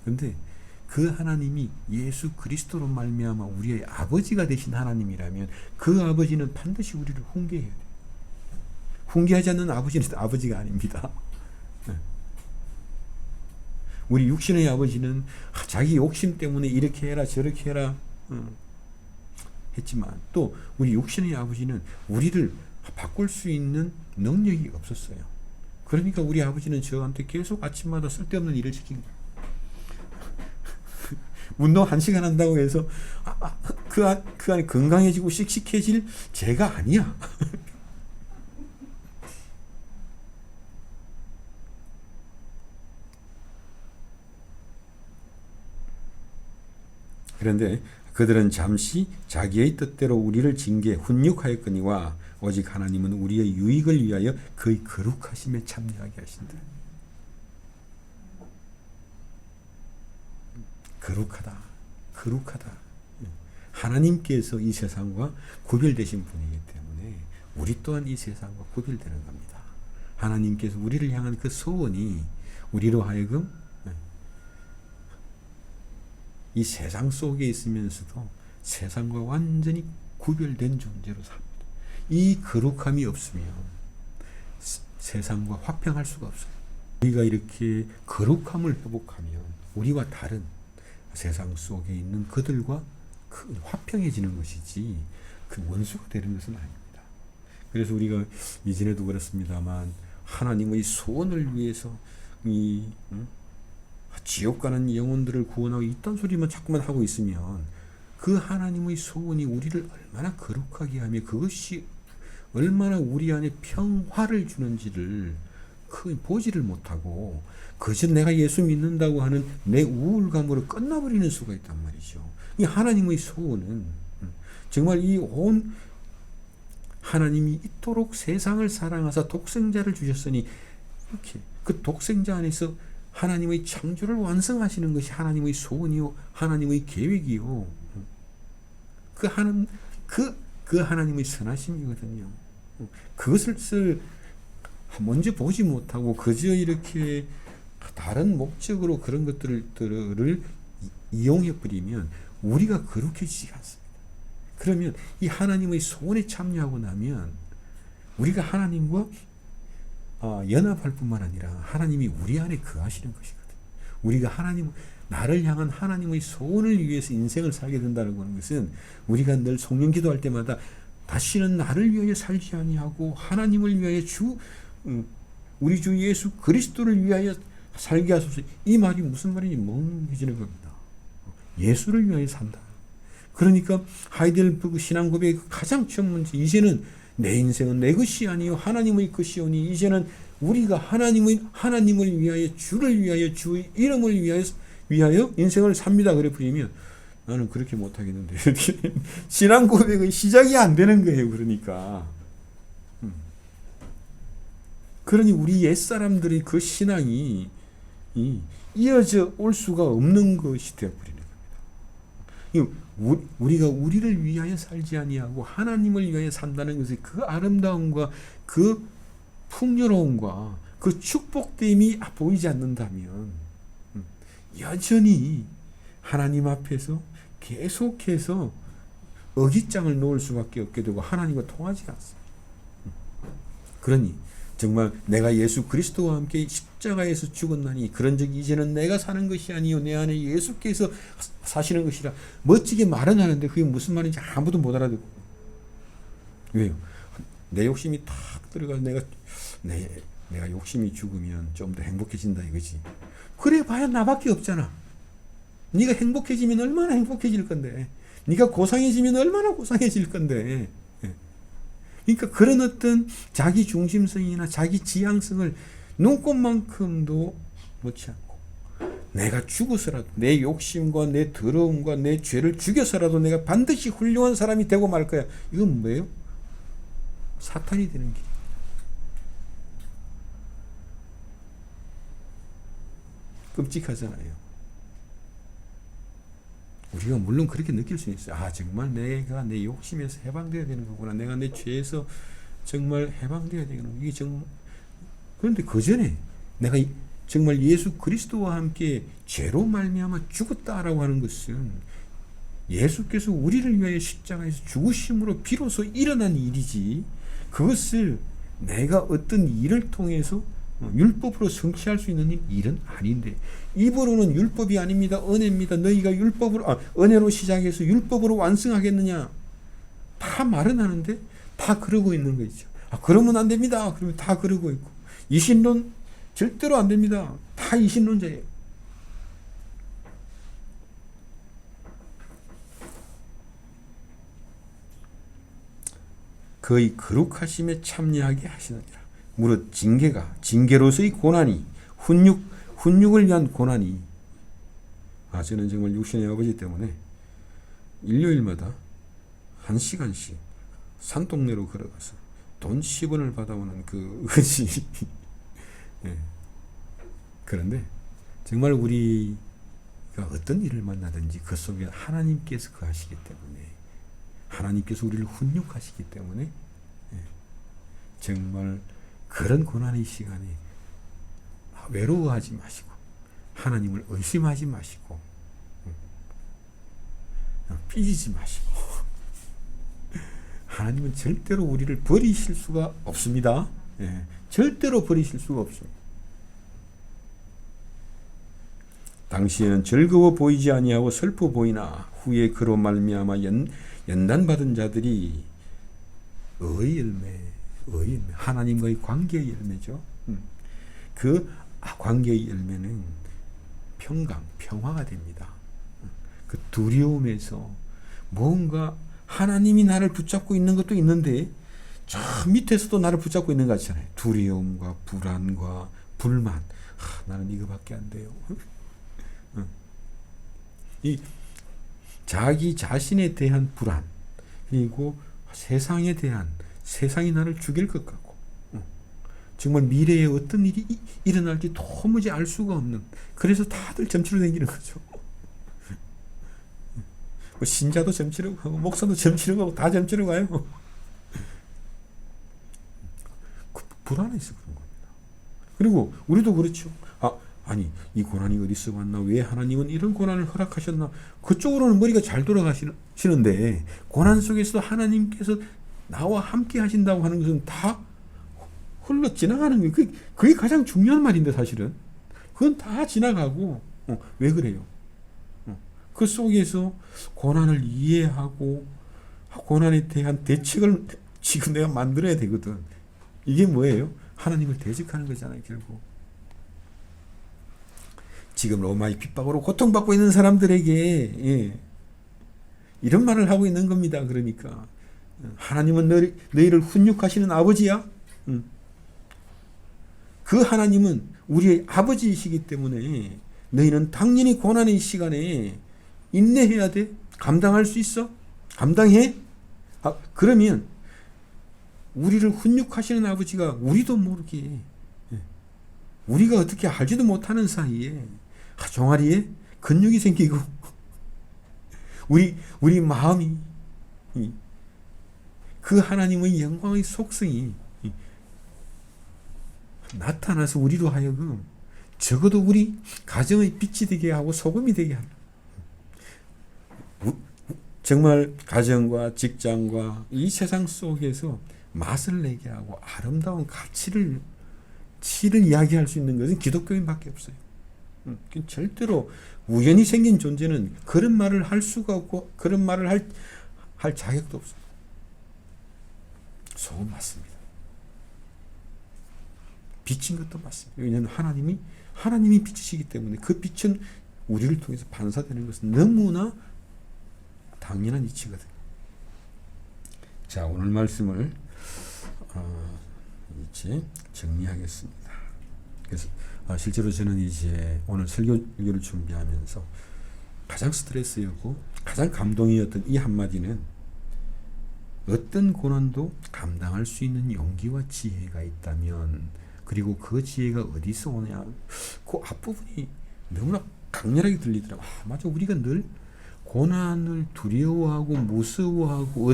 그런데 그 하나님이 예수 그리스도로 말미암아 우리의 아버지가 되신 하나님이라면 그 아버지는 반드시 우리를 훈계해야 돼요. 훈계하지 않는 아버지는 아버지가 아닙니다. 우리 육신의 아버지는 자기 욕심 때문에 이렇게 해라 저렇게 해라 했지만, 또 우리 육신의 아버지는 우리를 바꿀 수 있는 능력이 없었어요. 그러니까 우리 아버지는 저한테 계속 아침마다 쓸데없는 일을 시킵니다. 운동 1시간 한다고 해서 그 안에 건강해지고 씩씩해질 제가 아니야. 그런데 그들은 잠시 자기의 뜻대로 우리를 징계 훈육하였거니와 오직 하나님은 우리의 유익을 위하여 그의 거룩하심에 참여하게 하신다. 거룩하다. 거룩하다. 하나님께서 이 세상과 구별되신 분이기 때문에 우리 또한 이 세상과 구별되는 겁니다. 하나님께서 우리를 향한 그 소원이 우리로 하여금 이 세상 속에 있으면서도 세상과 완전히 구별된 존재로 삽니다. 이 거룩함이 없으면 세상과 화평할 수가 없어요. 우리가 이렇게 거룩함을 회복하면 우리와 다른 세상 속에 있는 그들과 화평해지는 것이지 그 원수가 되는 것은 아닙니다. 그래서 우리가 이전에도 그렇습니다만 하나님의 소원을 위해서 지옥 가는 영혼들을 구원하고 이딴 소리만 자꾸만 하고 있으면 그 하나님의 소원이 우리를 얼마나 거룩하게 하며 그것이 얼마나 우리 안에 평화를 주는지를 보지를 못하고 그저 내가 예수 믿는다고 하는 내 우울감으로 끝나버리는 수가 있단 말이죠. 이 하나님의 소원은 정말 이 온 하나님이 이토록 세상을 사랑하사 독생자를 주셨으니 이렇게 그 독생자 안에서 하나님의 창조를 완성하시는 것이 하나님의 소원이요 하나님의 계획이요 그 하나님의 선하심이거든요. 그것을 먼저 보지 못하고 그저 이렇게 다른 목적으로 그런 것들을 이용해 버리면 우리가 거룩해지지 않습니다. 그러면 이 하나님의 소원에 참여하고 나면 우리가 하나님과 연합할 뿐만 아니라 하나님이 우리 안에 거하시는 것이거든요. 우리가 나를 향한 하나님의 소원을 위해서 인생을 살게 된다는 것은 우리가 늘 성령 기도할 때마다 다시는 나를 위하여 살지 아니하고 하나님을 위하여 우리 주 예수 그리스도를 위하여 살게 하소서. 이 말이 무슨 말인지 멍해지는 겁니다. 예수를 위하여 산다. 그러니까 하이델베르크 신앙 고백의 가장 첫 문제, 이제는 내 인생은 내 것이 아니요 하나님의 것이오니 이제는 우리가 하나님을 위하여 주를 위하여 주의 이름을 위하여 인생을 삽니다. 그래 버리면 나는 그렇게 못하겠는데 신앙 고백의 시작이 안 되는 거예요. 그러니 우리 옛사람들의 그 신앙이 이어져 올 수가 없는 것이 되어버리는 겁니다. 우리가 우리를 위하여 살지 아니하고 하나님을 위하여 산다는 것이 그 아름다움과 그 풍요로움과 그 축복됨이 보이지 않는다면 여전히 하나님 앞에서 계속해서 어깃장을 놓을 수밖에 없게 되고 하나님과 통하지가 않습니다. 그러니 정말 내가 예수 그리스도와 함께 십자가에서 죽었나니 그런즉 이제는 내가 사는 것이 아니요 내 안에 예수께서 사시는 것이라 멋지게 말은 하는데 그게 무슨 말인지 아무도 못 알아듣고. 왜요? 내 욕심이 탁 들어가서 내가 욕심이 죽으면 좀 더 행복해진다 이거지. 그래 봐야 나밖에 없잖아. 네가 행복해지면 얼마나 행복해질 건데, 네가 고상해지면 얼마나 고상해질 건데. 그러니까 그런 어떤 자기 중심성이나 자기 지향성을 눈꽃만큼도 놓지 않고 내가 죽어서라도 내 욕심과 내 더러움과 내 죄를 죽여서라도 내가 반드시 훌륭한 사람이 되고 말 거야. 이건 뭐예요? 사탄이 되는 길. 끔찍하잖아요. 우리가 물론 그렇게 느낄 수 있어요. 정말 내가 내 욕심에서 해방되어야 되는 거구나. 내가 내 죄에서 정말 해방되어야 되는 거구나. 이게 그런데 그 전에 내가 정말 예수 그리스도와 함께 죄로 말미암아 죽었다라고 하는 것은 예수께서 우리를 위하여 십자가에서 죽으심으로 비로소 일어난 일이지, 그것을 내가 어떤 일을 통해서 율법으로 성취할 수 있는 일은 아닌데, 입으로는 율법이 아닙니다, 은혜입니다, 너희가 은혜로 시작해서 율법으로 완성하겠느냐, 다 말은 하는데 다 그러고 있는 거 있죠. 그러면 안 됩니다. 그러면 다 그러고 있고, 이신론 절대로 안 됩니다. 다 이신론자예요. 그의 거룩하심에 참여하게 하시느니라. 무릇 징계로서의 고난이, 훈육을 위한 고난이, 저는 정말 육신의 아버지 때문에 일요일마다 1시간씩 산동네로 걸어가서 돈 10원을 받아오는 그것이 예. 그런데 정말 우리가 어떤 일을 만나든지 그 속에 하나님께서 거하시기 때문에, 하나님께서 우리를 훈육하시기 때문에 예. 정말 그런 고난의 시간에 외로워하지 마시고 하나님을 의심하지 마시고 삐지지 마시고 하나님은 절대로 우리를 버리실 수가 없습니다. 예. 절대로 버리실 수가 없습니다. 당시에는 즐거워 보이지 아니하고 슬퍼 보이나 후에 그로 말미암아 연단받은 자들이 의의 열매, 하나님과의 관계의 열매죠. 그 관계의 열매는 평화가 됩니다. 그 두려움에서 뭔가 하나님이 나를 붙잡고 있는 것도 있는데 저 밑에서도 나를 붙잡고 있는 것 같잖아요. 두려움과 불안과 불만. 나는 이거밖에 안 돼요. 이 자기 자신에 대한 불안, 그리고 세상이 나를 죽일 것 같고, 정말 미래에 어떤 일이 일어날지 도무지 알 수가 없는, 그래서 다들 점치러 다니는 거죠. 신자도 점치러 가고 목사도 점치러 가고 다 점치러 가요. 불안해서 그런 겁니다. 그리고 우리도 그렇죠. 아니 이 고난이 어디서 왔나, 왜 하나님은 이런 고난을 허락하셨나, 그쪽으로는 머리가 잘 돌아가시는데 고난 속에서 하나님께서 나와 함께 하신다고 하는 것은 다 흘러 지나가는 거예요. 그게 가장 중요한 말인데 사실은 그건 다 지나가고 왜 그래요? 그 속에서 고난을 이해하고 고난에 대한 대책을 지금 내가 만들어야 되거든. 이게 뭐예요? 하나님을 대적하는 거잖아요, 결국. 지금 로마의 핍박으로 고통받고 있는 사람들에게 이런 말을 하고 있는 겁니다. 그러니까 하나님은 너희를 훈육하시는 아버지야. 그 하나님은 우리의 아버지이시기 때문에 너희는 당연히 고난의 시간에 인내해야 돼. 감당할 수 있어? 감당해? 그러면 우리를 훈육하시는 아버지가 우리도 모르게, 우리가 어떻게 알지도 못하는 사이에 종아리에 근육이 생기고 우리 마음이 그 하나님의 영광의 속성이 나타나서 우리로 하여금 적어도 우리 가정의 빛이 되게 하고 소금이 되게 하는, 정말 가정과 직장과 이 세상 속에서 맛을 내게 하고 아름다운 가치를 이야기할 수 있는 것은 기독교인밖에 없어요. 절대로 우연히 생긴 존재는 그런 말을 할 수가 없고 그런 말을 할 자격도 없어요. 소금 맞습니다. 빛인 것도 맞습니다. 왜냐하면 하나님이 빛이시기 때문에 그 빛은 우리를 통해서 반사되는 것은 너무나 당연한 이치거든요. 자, 오늘 말씀을 이제 정리하겠습니다. 그래서 실제로 저는 이제 오늘 설교를 준비하면서 가장 스트레스였고 가장 감동이었던 이 한마디는, 어떤 고난도 감당할 수 있는 용기와 지혜가 있다면, 그리고 그 지혜가 어디서 오냐, 그 앞부분이 너무나 강렬하게 들리더라고요. 맞아, 우리가 늘 고난을 두려워하고 무서워하고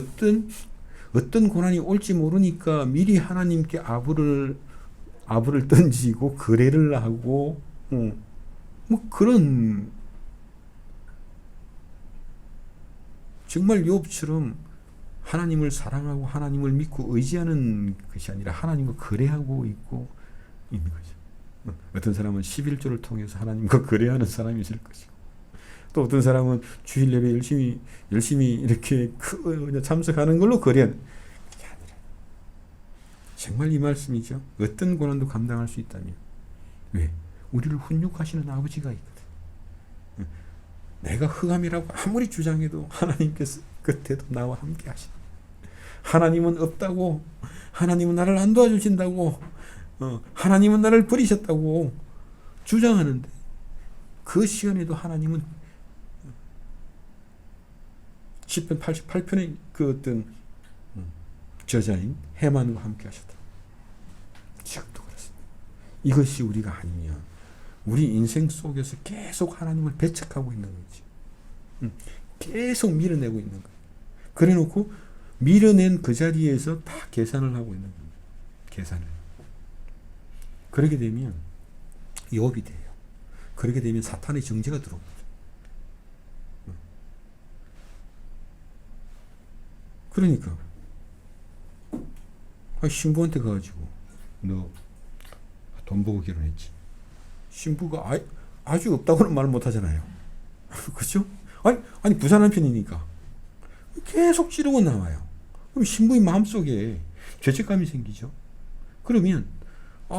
어떤 고난이 올지 모르니까 미리 하나님께 아부를 던지고 거래를 하고 뭐 그런, 정말 욥처럼 하나님을 사랑하고 하나님을 믿고 의지하는 것이 아니라 하나님과 거래하고 있고 있는 거죠. 어떤 사람은 11조를 통해서 하나님과 거래하는 사람이 있을 것이고, 또 어떤 사람은 주일 예배 열심히 이렇게 참석하는 걸로 거래하는 게 아니라, 정말 이 말씀이죠. 어떤 고난도 감당할 수 있다면, 왜? 우리를 훈육하시는 아버지가 있거든. 내가 흑암이라고 아무리 주장해도 하나님께서 곁에도 나와 함께 하시다. 하나님은 없다고, 하나님은 나를 안 도와주신다고, 하나님은 나를 버리셨다고 주장하는데, 그 시간에도 하나님은 시편 88편의 그 어떤 저자인 해만과 함께 하셨다. 지금도 그렇습니다. 이것이 우리가 아니면 우리 인생 속에서 계속 하나님을 배척하고 있는 거지. 계속 밀어내고 있는 거예요. 그래 놓고 밀어낸 그 자리에서 다 계산을 하고 있는 겁니다. 계산을. 그렇게 되면 유업이 돼요. 그렇게 되면 사탄의 정죄가 들어옵니다. 그러니까 신부한테 가가지고 너 돈 보고 결혼했지. 신부가 아주 없다고는 말 못하잖아요. 그렇죠? 아니 부산한 편이니까 계속 찌르고 나와요. 그럼 신부의 마음속에 죄책감이 생기죠. 그러면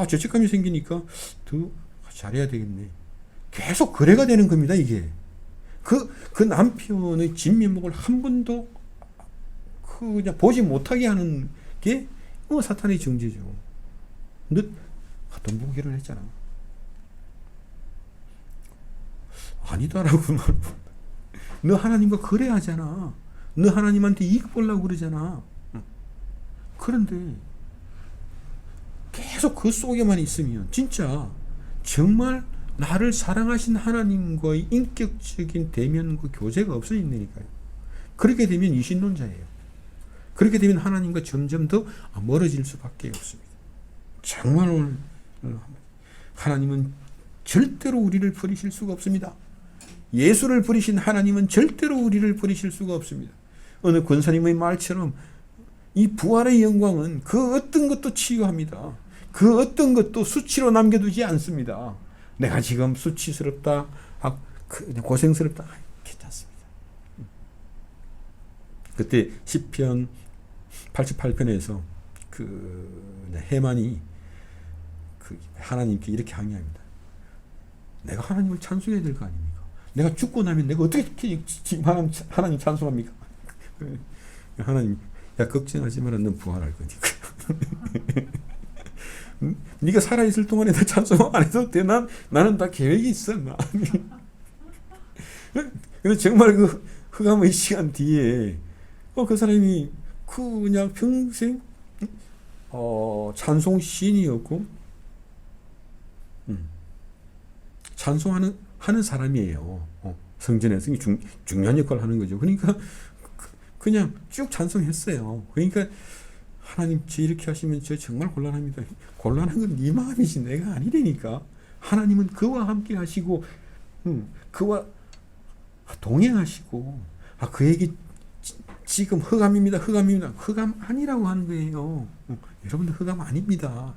죄책감이 생기니까 더 잘해야 되겠네. 계속 거래가 되는 겁니다. 이게 그 남편의 진면목을 한 번도 그냥 보지 못하게 하는 게 사탄의 정죄죠. 너 돈 보고 결혼했잖아. 아니다라고 말하고 너 하나님과 거래하잖아. 너 하나님한테 이익 보려고 그러잖아. 그런데 계속 그 속에만 있으면 진짜 정말 나를 사랑하신 하나님과의 인격적인 대면과 교제가 없어진다니까요. 그렇게 되면 이신론자예요. 그렇게 되면 하나님과 점점 더 멀어질 수밖에 없습니다. 정말 오늘 하나님은 절대로 우리를 버리실 수가 없습니다. 예수를 버리신 하나님은 절대로 우리를 버리실 수가 없습니다. 어느 권사님의 말처럼 이 부활의 영광은 그 어떤 것도 치유합니다. 그 어떤 것도 수치로 남겨두지 않습니다. 내가 지금 수치스럽다, 고생스럽다, 괜찮습니다. 그때 시편 88편에서 해만이 하나님께 이렇게 항의합니다. 내가 하나님을 찬송해야 될 거 아닙니까? 내가 죽고 나면 내가 어떻게 하나님 찬송합니까? 하나님, 야 걱정하지 마라. 넌 부활할 거니까. 네가 살아있을 동안에 나 찬송 안 해도 돼. 나는 다 계획이 있어. 근데 정말 그 흑암의 시간 뒤에 그 사람이 그냥 평생 찬송 시인이었고 찬송하는 사람이에요. 성전에서 중요한 역할을 하는 거죠. 그러니까 그냥 쭉 찬송했어요. 그러니까 하나님 저 이렇게 하시면 저 정말 곤란합니다. 곤란한 건 네 마음이지 내가 아니라니까. 하나님은 그와 함께 하시고 그와 동행하시고 그에게 지금 흑암입니다. 흑암 아니라고 하는 거예요. 여러분들 흑암 아닙니다.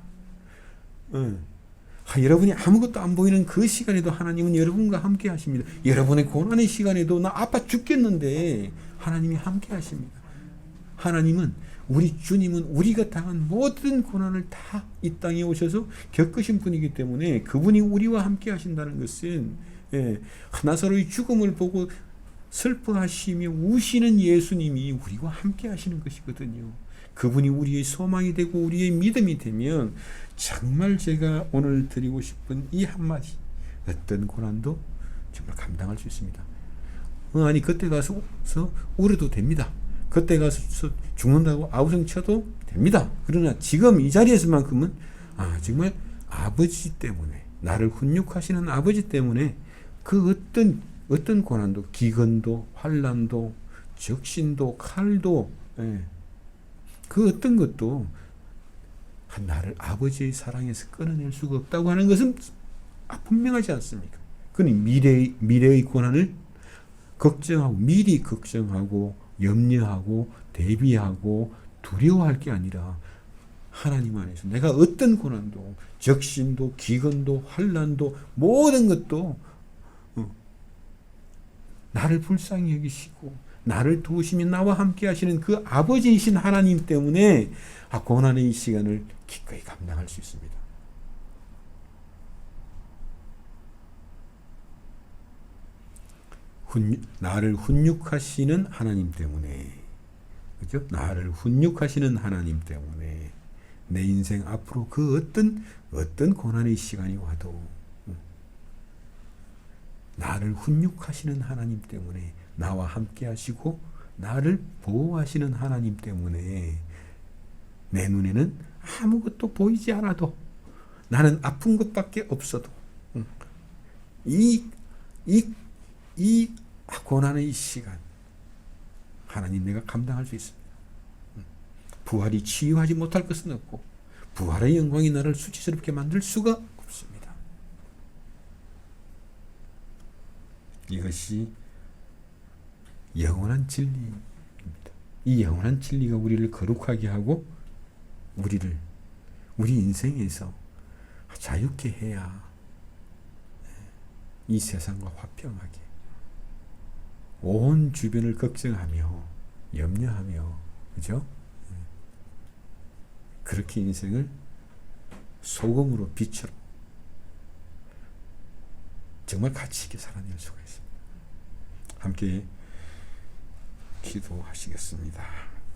여러분이 아무것도 안 보이는 그 시간에도 하나님은 여러분과 함께 하십니다. 여러분의 고난의 시간에도 나 아파 죽겠는데 하나님이 함께 하십니다. 하나님은 우리 주님은 우리가 당한 모든 고난을 다 이 땅에 오셔서 겪으신 분이기 때문에 그분이 우리와 함께 하신다는 것은 나사로의 죽음을 보고 슬퍼하시며 우시는 예수님이 우리와 함께 하시는 것이거든요. 그분이 우리의 소망이 되고 우리의 믿음이 되면 정말 제가 오늘 드리고 싶은 이 한마디, 어떤 고난도 정말 감당할 수 있습니다. 아니 그때 가서 울어도 됩니다. 그때 가서 죽는다고 아우성 쳐도 됩니다. 그러나 지금 이 자리에서만큼은 정말 아버지 때문에, 나를 훈육하시는 아버지 때문에 그 어떤 고난도, 기근도, 환난도, 적신도, 칼도, 그 어떤 것도 나를 아버지의 사랑에서 끊어낼 수가 없다고 하는 것은 분명하지 않습니까? 그니 미래의 고난을 걱정하고, 미리 걱정하고, 염려하고, 대비하고, 두려워할 게 아니라 하나님 안에서 내가 어떤 고난도, 적신도, 기근도, 환난도, 모든 것도 나를 불쌍히 여기시고 나를 도우시며 나와 함께 하시는 그 아버지이신 하나님 때문에 고난의 이 시간을 기꺼이 감당할 수 있습니다. 나를 훈육하시는 하나님 때문에, 그죠? 나를 훈육하시는 하나님 때문에 내 인생 앞으로 그 어떤 고난의 시간이 와도 나를 훈육하시는 하나님 때문에 나와 함께 하시고 나를 보호하시는 하나님 때문에 내 눈에는 아무것도 보이지 않아도 나는 아픈 것밖에 없어도 이 고난의 이 시간 하나님 내가 감당할 수 있습니다. 부활이 치유하지 못할 것은 없고 부활의 영광이 나를 수치스럽게 만들 수가 없습니다. 이것이 영원한 진리입니다. 이 영원한 진리가 우리를 거룩하게 하고 우리 인생에서 자유케 해야 이 세상과 화평하게 온 주변을 걱정하며 염려하며 그죠? 그렇게 인생을 소금으로 빛으로 정말 가치 있게 살아낼 수가 있습니다. 함께 기도하시겠습니다.